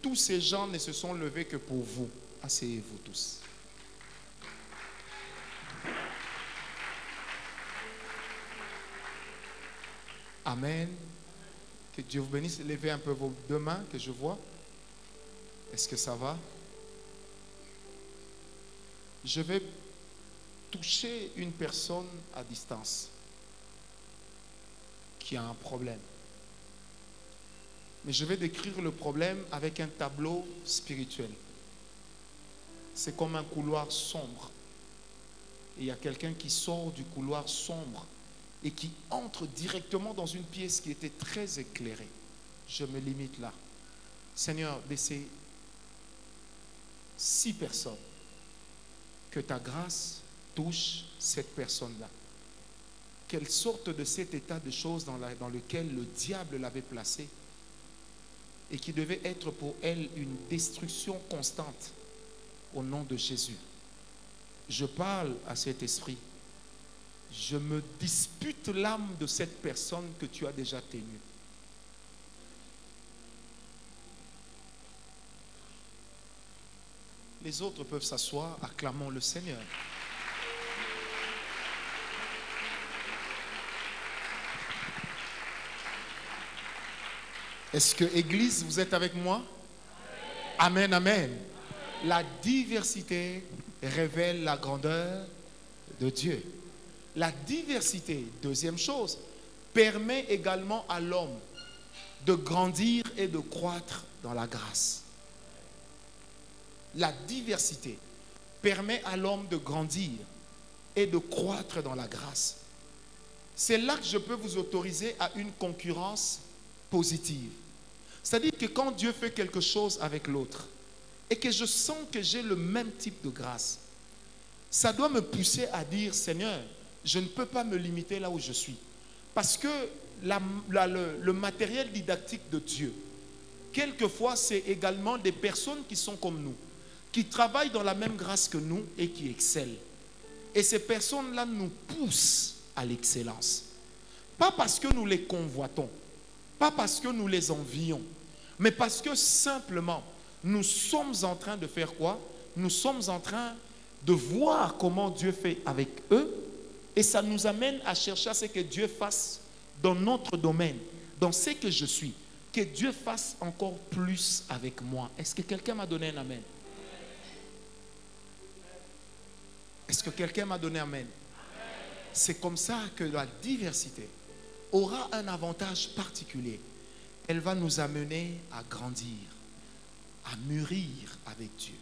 Tous ces gens ne se sont levés que pour vous. Asseyez-vous tous. Amen. Que Dieu vous bénisse. Levez un peu vos deux mains que je vois. Est-ce que ça va? Je vais toucher une personne à distance qui a un problème. Mais je vais décrire le problème avec un tableau spirituel. C'est comme un couloir sombre. Et il y a quelqu'un qui sort du couloir sombre et qui entre directement dans une pièce qui était très éclairée. Je me limite là. Seigneur, de ces 6 personnes, que ta grâce touche cette personne-là. Qu'elle sorte de cet état de choses dans lequel le diable l'avait placée et qui devait être pour elle une destruction constante au nom de Jésus. Je parle à cet esprit. Je me dispute l'âme de cette personne que tu as déjà tenue. Les autres peuvent s'asseoir, acclamons le Seigneur. Est-ce que, Église, vous êtes avec moi? Amen, amen. La diversité révèle la grandeur de Dieu. La diversité, deuxième chose, permet également à l'homme de grandir et de croître dans la grâce. La diversité permet à l'homme de grandir et de croître dans la grâce. C'est là que je peux vous autoriser à une concurrence positive. C'est-à-dire que quand Dieu fait quelque chose avec l'autre et que je sens que j'ai le même type de grâce, ça doit me pousser à dire, Seigneur, je ne peux pas me limiter là où je suis. Parce que le matériel didactique de Dieu, quelquefois, c'est également des personnes qui sont comme nous, qui travaillent dans la même grâce que nous et qui excellent. Et ces personnes-là nous poussent à l'excellence. Pas parce que nous les convoitons, pas parce que nous les envions, mais parce que simplement, nous sommes en train de faire quoi? Nous sommes en train de voir comment Dieu fait avec eux et ça nous amène à chercher à ce que Dieu fasse dans notre domaine, dans ce que je suis, que Dieu fasse encore plus avec moi. Est-ce que quelqu'un m'a donné un amen? Est-ce que quelqu'un m'a donné un amen? C'est comme ça que la diversité aura un avantage particulier. Elle va nous amener à grandir, à mûrir avec Dieu.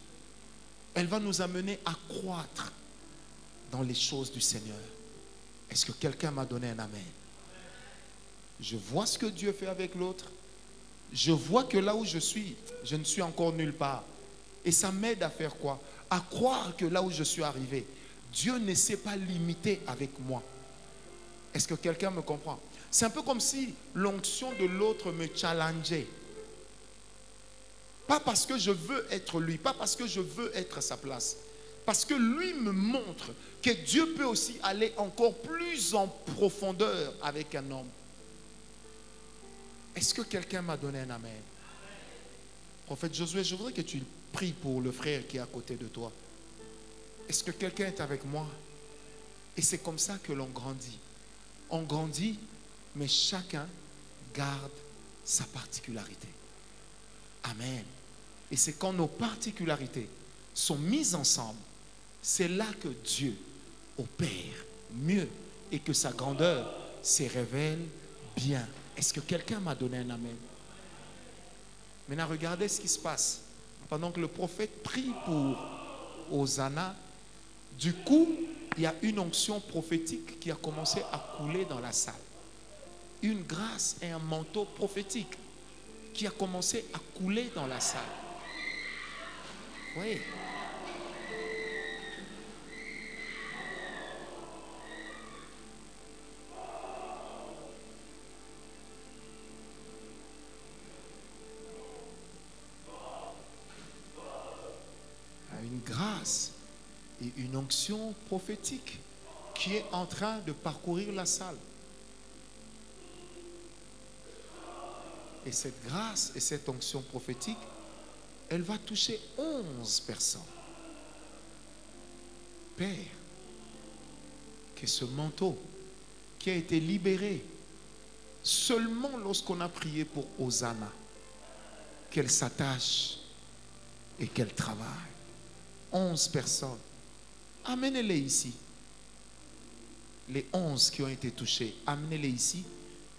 Elle va nous amener à croître dans les choses du Seigneur. Est-ce que quelqu'un m'a donné un amen? Je vois ce que Dieu fait avec l'autre. Je vois que là où je suis, je ne suis encore nulle part. Et ça m'aide à faire quoi? À croire que là où je suis arrivé, Dieu ne s'est pas limité avec moi. Est-ce que quelqu'un me comprend? C'est un peu comme si l'onction de l'autre me challengeait. Pas parce que je veux être lui, pas parce que je veux être à sa place. Parce que lui me montre que Dieu peut aussi aller encore plus en profondeur avec un homme. Est-ce que quelqu'un m'a donné un amen? Prophète Josué, je voudrais que tu pries pour le frère qui est à côté de toi. Est-ce que quelqu'un est avec moi? Et c'est comme ça que l'on grandit. On grandit, mais chacun garde sa particularité. Amen. Et c'est quand nos particularités sont mises ensemble, c'est là que Dieu opère mieux et que sa grandeur se révèle bien. Est-ce que quelqu'un m'a donné un amen? Maintenant, regardez ce qui se passe. Pendant que le prophète prie pour Hosanna, du coup, il y a une onction prophétique qui a commencé à couler dans la salle. Une grâce et un manteau prophétique qui a commencé à couler dans la salle. Oui. Une grâce et une onction prophétique qui est en train de parcourir la salle. Et cette grâce et cette onction prophétique, elle va toucher 11 personnes. Père, que ce manteau qui a été libéré seulement lorsqu'on a prié pour Hosanna, qu'elle s'attache et qu'elle travaille. 11 personnes. Amenez-les ici. Les 11 qui ont été touchés, amenez-les ici.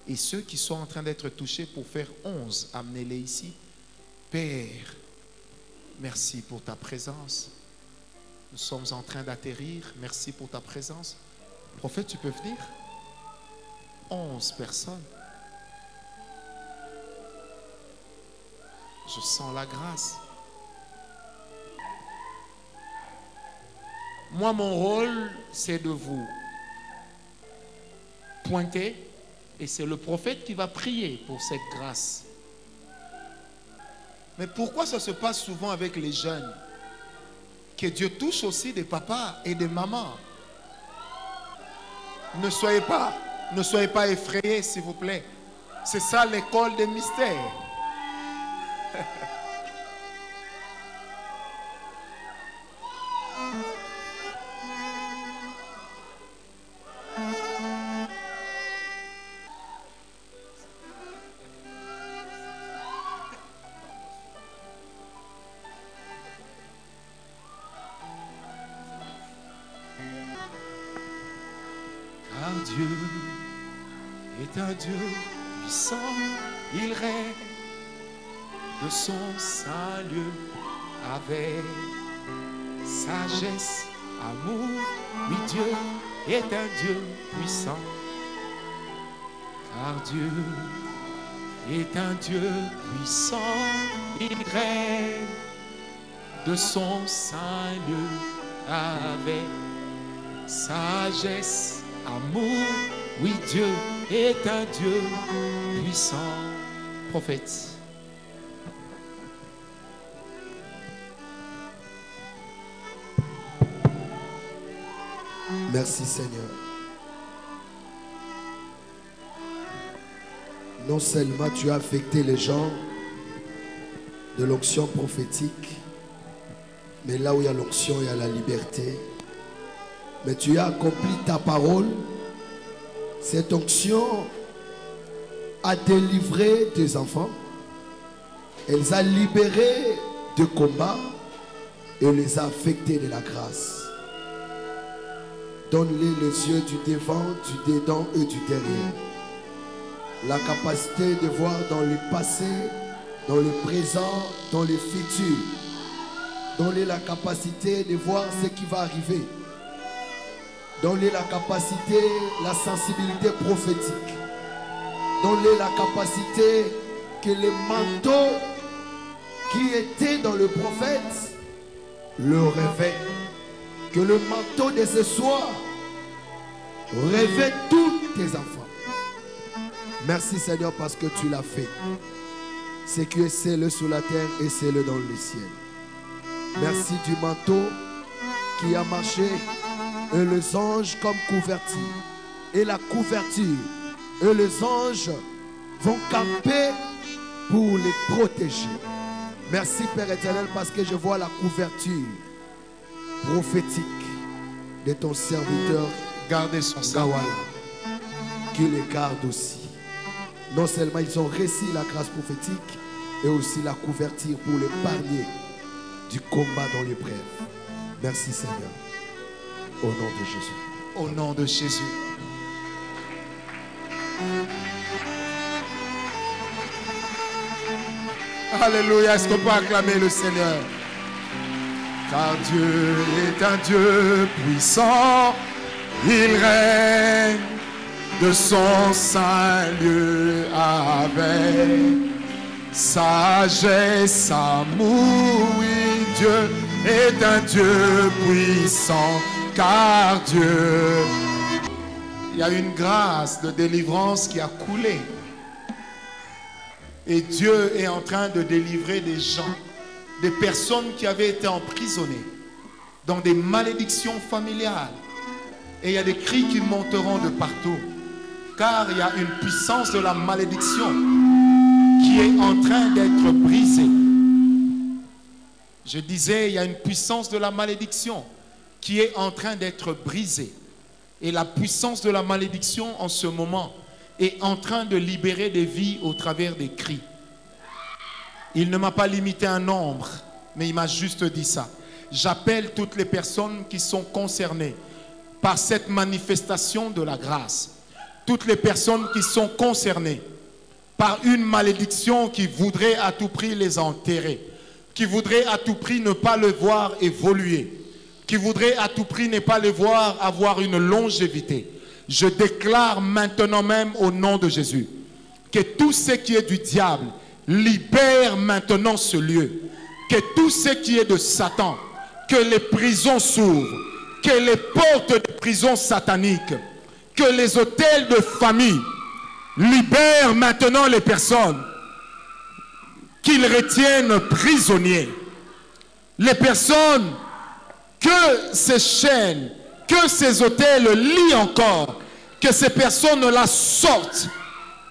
Et ceux qui sont en train d'être touchés pour faire 11, amenez-les ici. Père, merci pour ta présence. Nous sommes en train d'atterrir. Merci pour ta présence. Prophète, tu peux venir? 11 personnes. Je sens la grâce. Moi, mon rôle, c'est de vous pointer. Et c'est le prophète qui va prier pour cette grâce. Mais pourquoi ça se passe souvent avec les jeunes? Que Dieu touche aussi des papas et des mamans. Ne soyez pas effrayés, s'il vous plaît. C'est ça l'école des mystères. Dieu est un Dieu puissant, il règne de son salut avec sagesse, amour. Oui, Dieu est un Dieu puissant, car Dieu est un Dieu puissant, il règne de son salut avec sagesse, amour. Oui, Dieu est un Dieu puissant. Prophète. Merci Seigneur. Non seulement tu as affecté les gens de l'onction prophétique, mais là où il y a l'onction, il y a la liberté. Mais tu as accompli ta parole. Cette onction a délivré tes enfants. Elle les a libérés de combat et les a affectés de la grâce. Donne-les les yeux du devant, du dedans et du derrière. La capacité de voir dans le passé, dans le présent, dans le futur. Donne-les la capacité de voir ce qui va arriver. Donne-les la capacité, la sensibilité prophétique. Donne-les la capacité que les manteaux qui étaient dans le prophète le révèlent. Que le manteau de ce soir révèle tous tes enfants. Merci Seigneur parce que tu l'as fait. C'est que c'est-le sous la terre et c'est-le dans le ciel. Merci du manteau qui a marché et les anges comme couverture. Et la couverture et les anges vont camper pour les protéger. Merci Père éternel parce que je vois la couverture prophétique de ton serviteur Gardez son sang. Gawala, qui les garde aussi. Non seulement ils ont reçu la grâce prophétique et aussi la couverture pour l'épargner du combat dans l'épreuve. Merci Seigneur. Au nom de Jésus. Au nom de Jésus. Alléluia. Est-ce qu'on peut acclamer le Seigneur? Car Dieu est un Dieu puissant. Il règne de son saint lieu avec sagesse, amour. Oui, Dieu est un Dieu puissant. Car Dieu, il y a une grâce de délivrance qui a coulé. Et Dieu est en train de délivrer des gens, des personnes qui avaient été emprisonnées dans des malédictions familiales. Et il y a des cris qui monteront de partout. Car il y a une puissance de la malédiction qui est en train d'être brisée. Je disais, il y a une puissance de la malédiction qui est en train d'être brisée. Et la puissance de la malédiction en ce moment est en train de libérer des vies au travers des cris. Il ne m'a pas limité un nombre, mais il m'a juste dit ça. J'appelle toutes les personnes qui sont concernées par cette manifestation de la grâce. Toutes les personnes qui sont concernées par une malédiction qui voudrait à tout prix les enterrer, qui voudrait à tout prix ne pas le voir évoluer, qui voudrait à tout prix ne pas le voir avoir une longévité. Je déclare maintenant même au nom de Jésus que tout ce qui est du diable libère maintenant ce lieu. Que tout ce qui est de Satan, que les prisons s'ouvrent, que les portes de prison sataniques, que les hôtels de famille libèrent maintenant les personnes qu'ils retiennent prisonniers. Les personnes que ces chaînes, que ces hôtels lient encore, que ces personnes-là sortent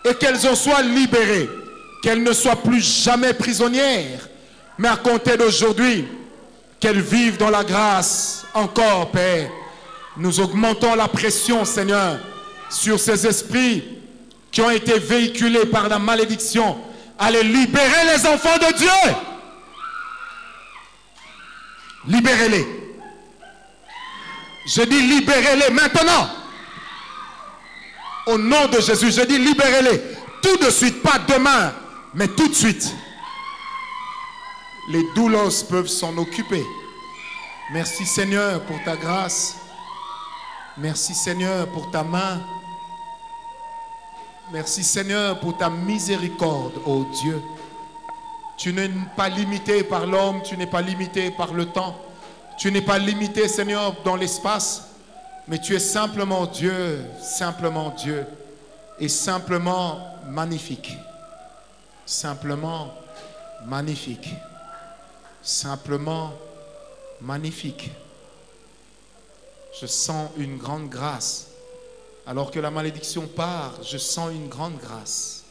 et qu'elles en soient libérées, qu'elles ne soient plus jamais prisonnières, mais à compter d'aujourd'hui, qu'elles vivent dans la grâce encore, Père. Nous augmentons la pression, Seigneur, sur ces esprits qui ont été véhiculés par la malédiction. Allez libérer les enfants de Dieu. Libérez-les. Je dis libérez-les maintenant. Au nom de Jésus, je dis libérez-les. Tout de suite, pas demain, mais tout de suite. Les doulos peuvent s'en occuper. Merci Seigneur pour ta grâce. Merci Seigneur pour ta main. Merci Seigneur pour ta miséricorde, ô Dieu. Tu n'es pas limité par l'homme, tu n'es pas limité par le temps. Tu n'es pas limité, Seigneur, dans l'espace, mais tu es simplement Dieu et simplement magnifique. Simplement magnifique. Simplement magnifique. Je sens une grande grâce. Alors que la malédiction part, je sens une grande grâce.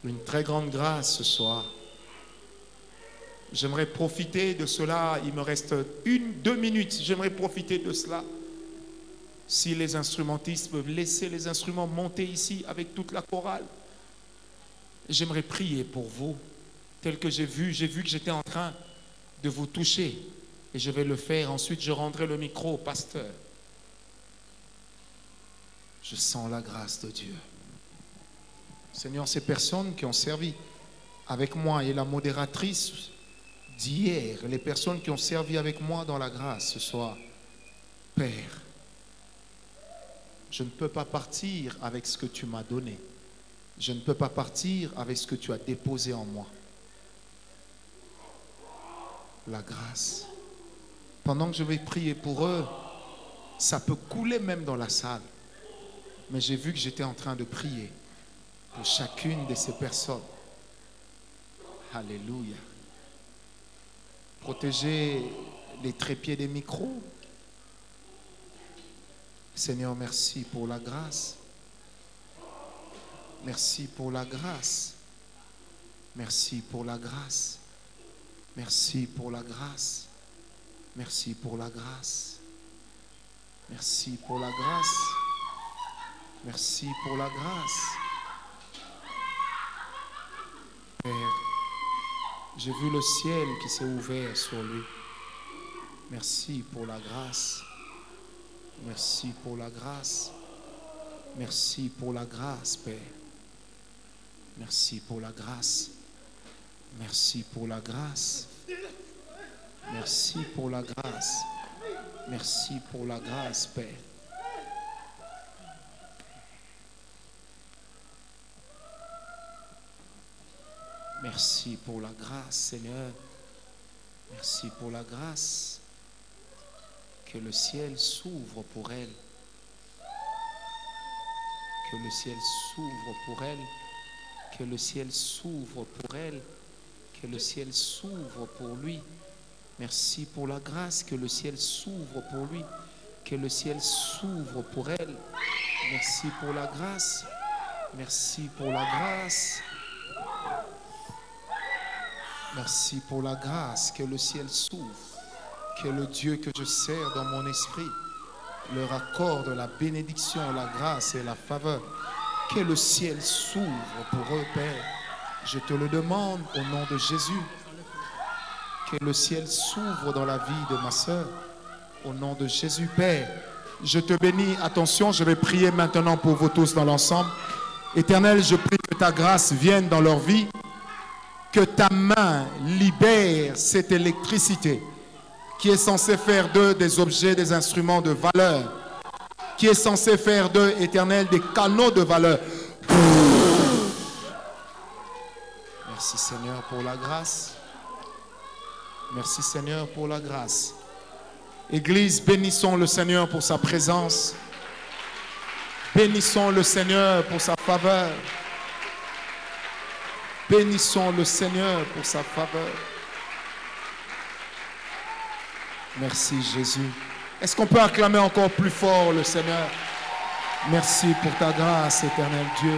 Une très grande grâce ce soir. J'aimerais profiter de cela. Il me reste 1-2 minutes. J'aimerais profiter de cela. Si les instrumentistes peuvent laisser les instruments monter ici avec toute la chorale. J'aimerais prier pour vous. Tel que j'ai vu que j'étais en train de vous toucher. Et je vais le faire. Ensuite, je rendrai le micro au pasteur. Je sens la grâce de Dieu. Seigneur, ces personnes qui ont servi avec moi et la modératrice d'hier, les personnes qui ont servi avec moi dans la grâce ce soir, Père, je ne peux pas partir avec ce que tu m'as donné. Je ne peux pas partir avec ce que tu as déposé en moi. La grâce. Pendant que je vais prier pour eux, ça peut couler même dans la salle. Mais j'ai vu que j'étais en train de prier pour chacune de ces personnes. Alléluia. Protégez les trépieds des micros. Seigneur, merci pour la grâce. Merci pour la grâce. Merci pour la grâce. Merci pour la grâce. Merci pour la grâce. Merci pour la grâce. Merci pour la grâce. Père, j'ai vu le ciel qui s'est ouvert sur lui. Merci pour la grâce. Merci pour la grâce. Merci pour la grâce, Père. Merci pour la grâce. Merci pour la grâce. Merci pour la grâce. Merci pour la grâce, Père. Merci pour la grâce, Seigneur. Merci pour la grâce. Que le ciel s'ouvre pour elle. Que le ciel s'ouvre pour elle. Que le ciel s'ouvre pour elle. Que le ciel s'ouvre pour lui. Merci pour la grâce. Que le ciel s'ouvre pour lui. Que le ciel s'ouvre pour elle. Merci pour la grâce. Merci pour la grâce. Merci pour la grâce. Que le ciel s'ouvre. Que le Dieu que je sers dans mon esprit leur accorde la bénédiction, la grâce et la faveur. Que le ciel s'ouvre pour eux, Père. Je te le demande au nom de Jésus. Que le ciel s'ouvre dans la vie de ma sœur. Au nom de Jésus, Père. Je te bénis. Attention, je vais prier maintenant pour vous tous dans l'ensemble. Éternel, je prie que ta grâce vienne dans leur vie. Que ta main libère cette électricité qui est censée faire d'eux des objets, des instruments de valeur, qui est censé faire d'eux, Éternel, des canaux de valeur. Merci Seigneur pour la grâce. Merci Seigneur pour la grâce. Église, bénissons le Seigneur pour sa présence. Bénissons le Seigneur pour sa faveur. Bénissons le Seigneur pour sa faveur. Merci Jésus. Est-ce qu'on peut acclamer encore plus fort le Seigneur? Merci pour ta grâce, éternel Dieu.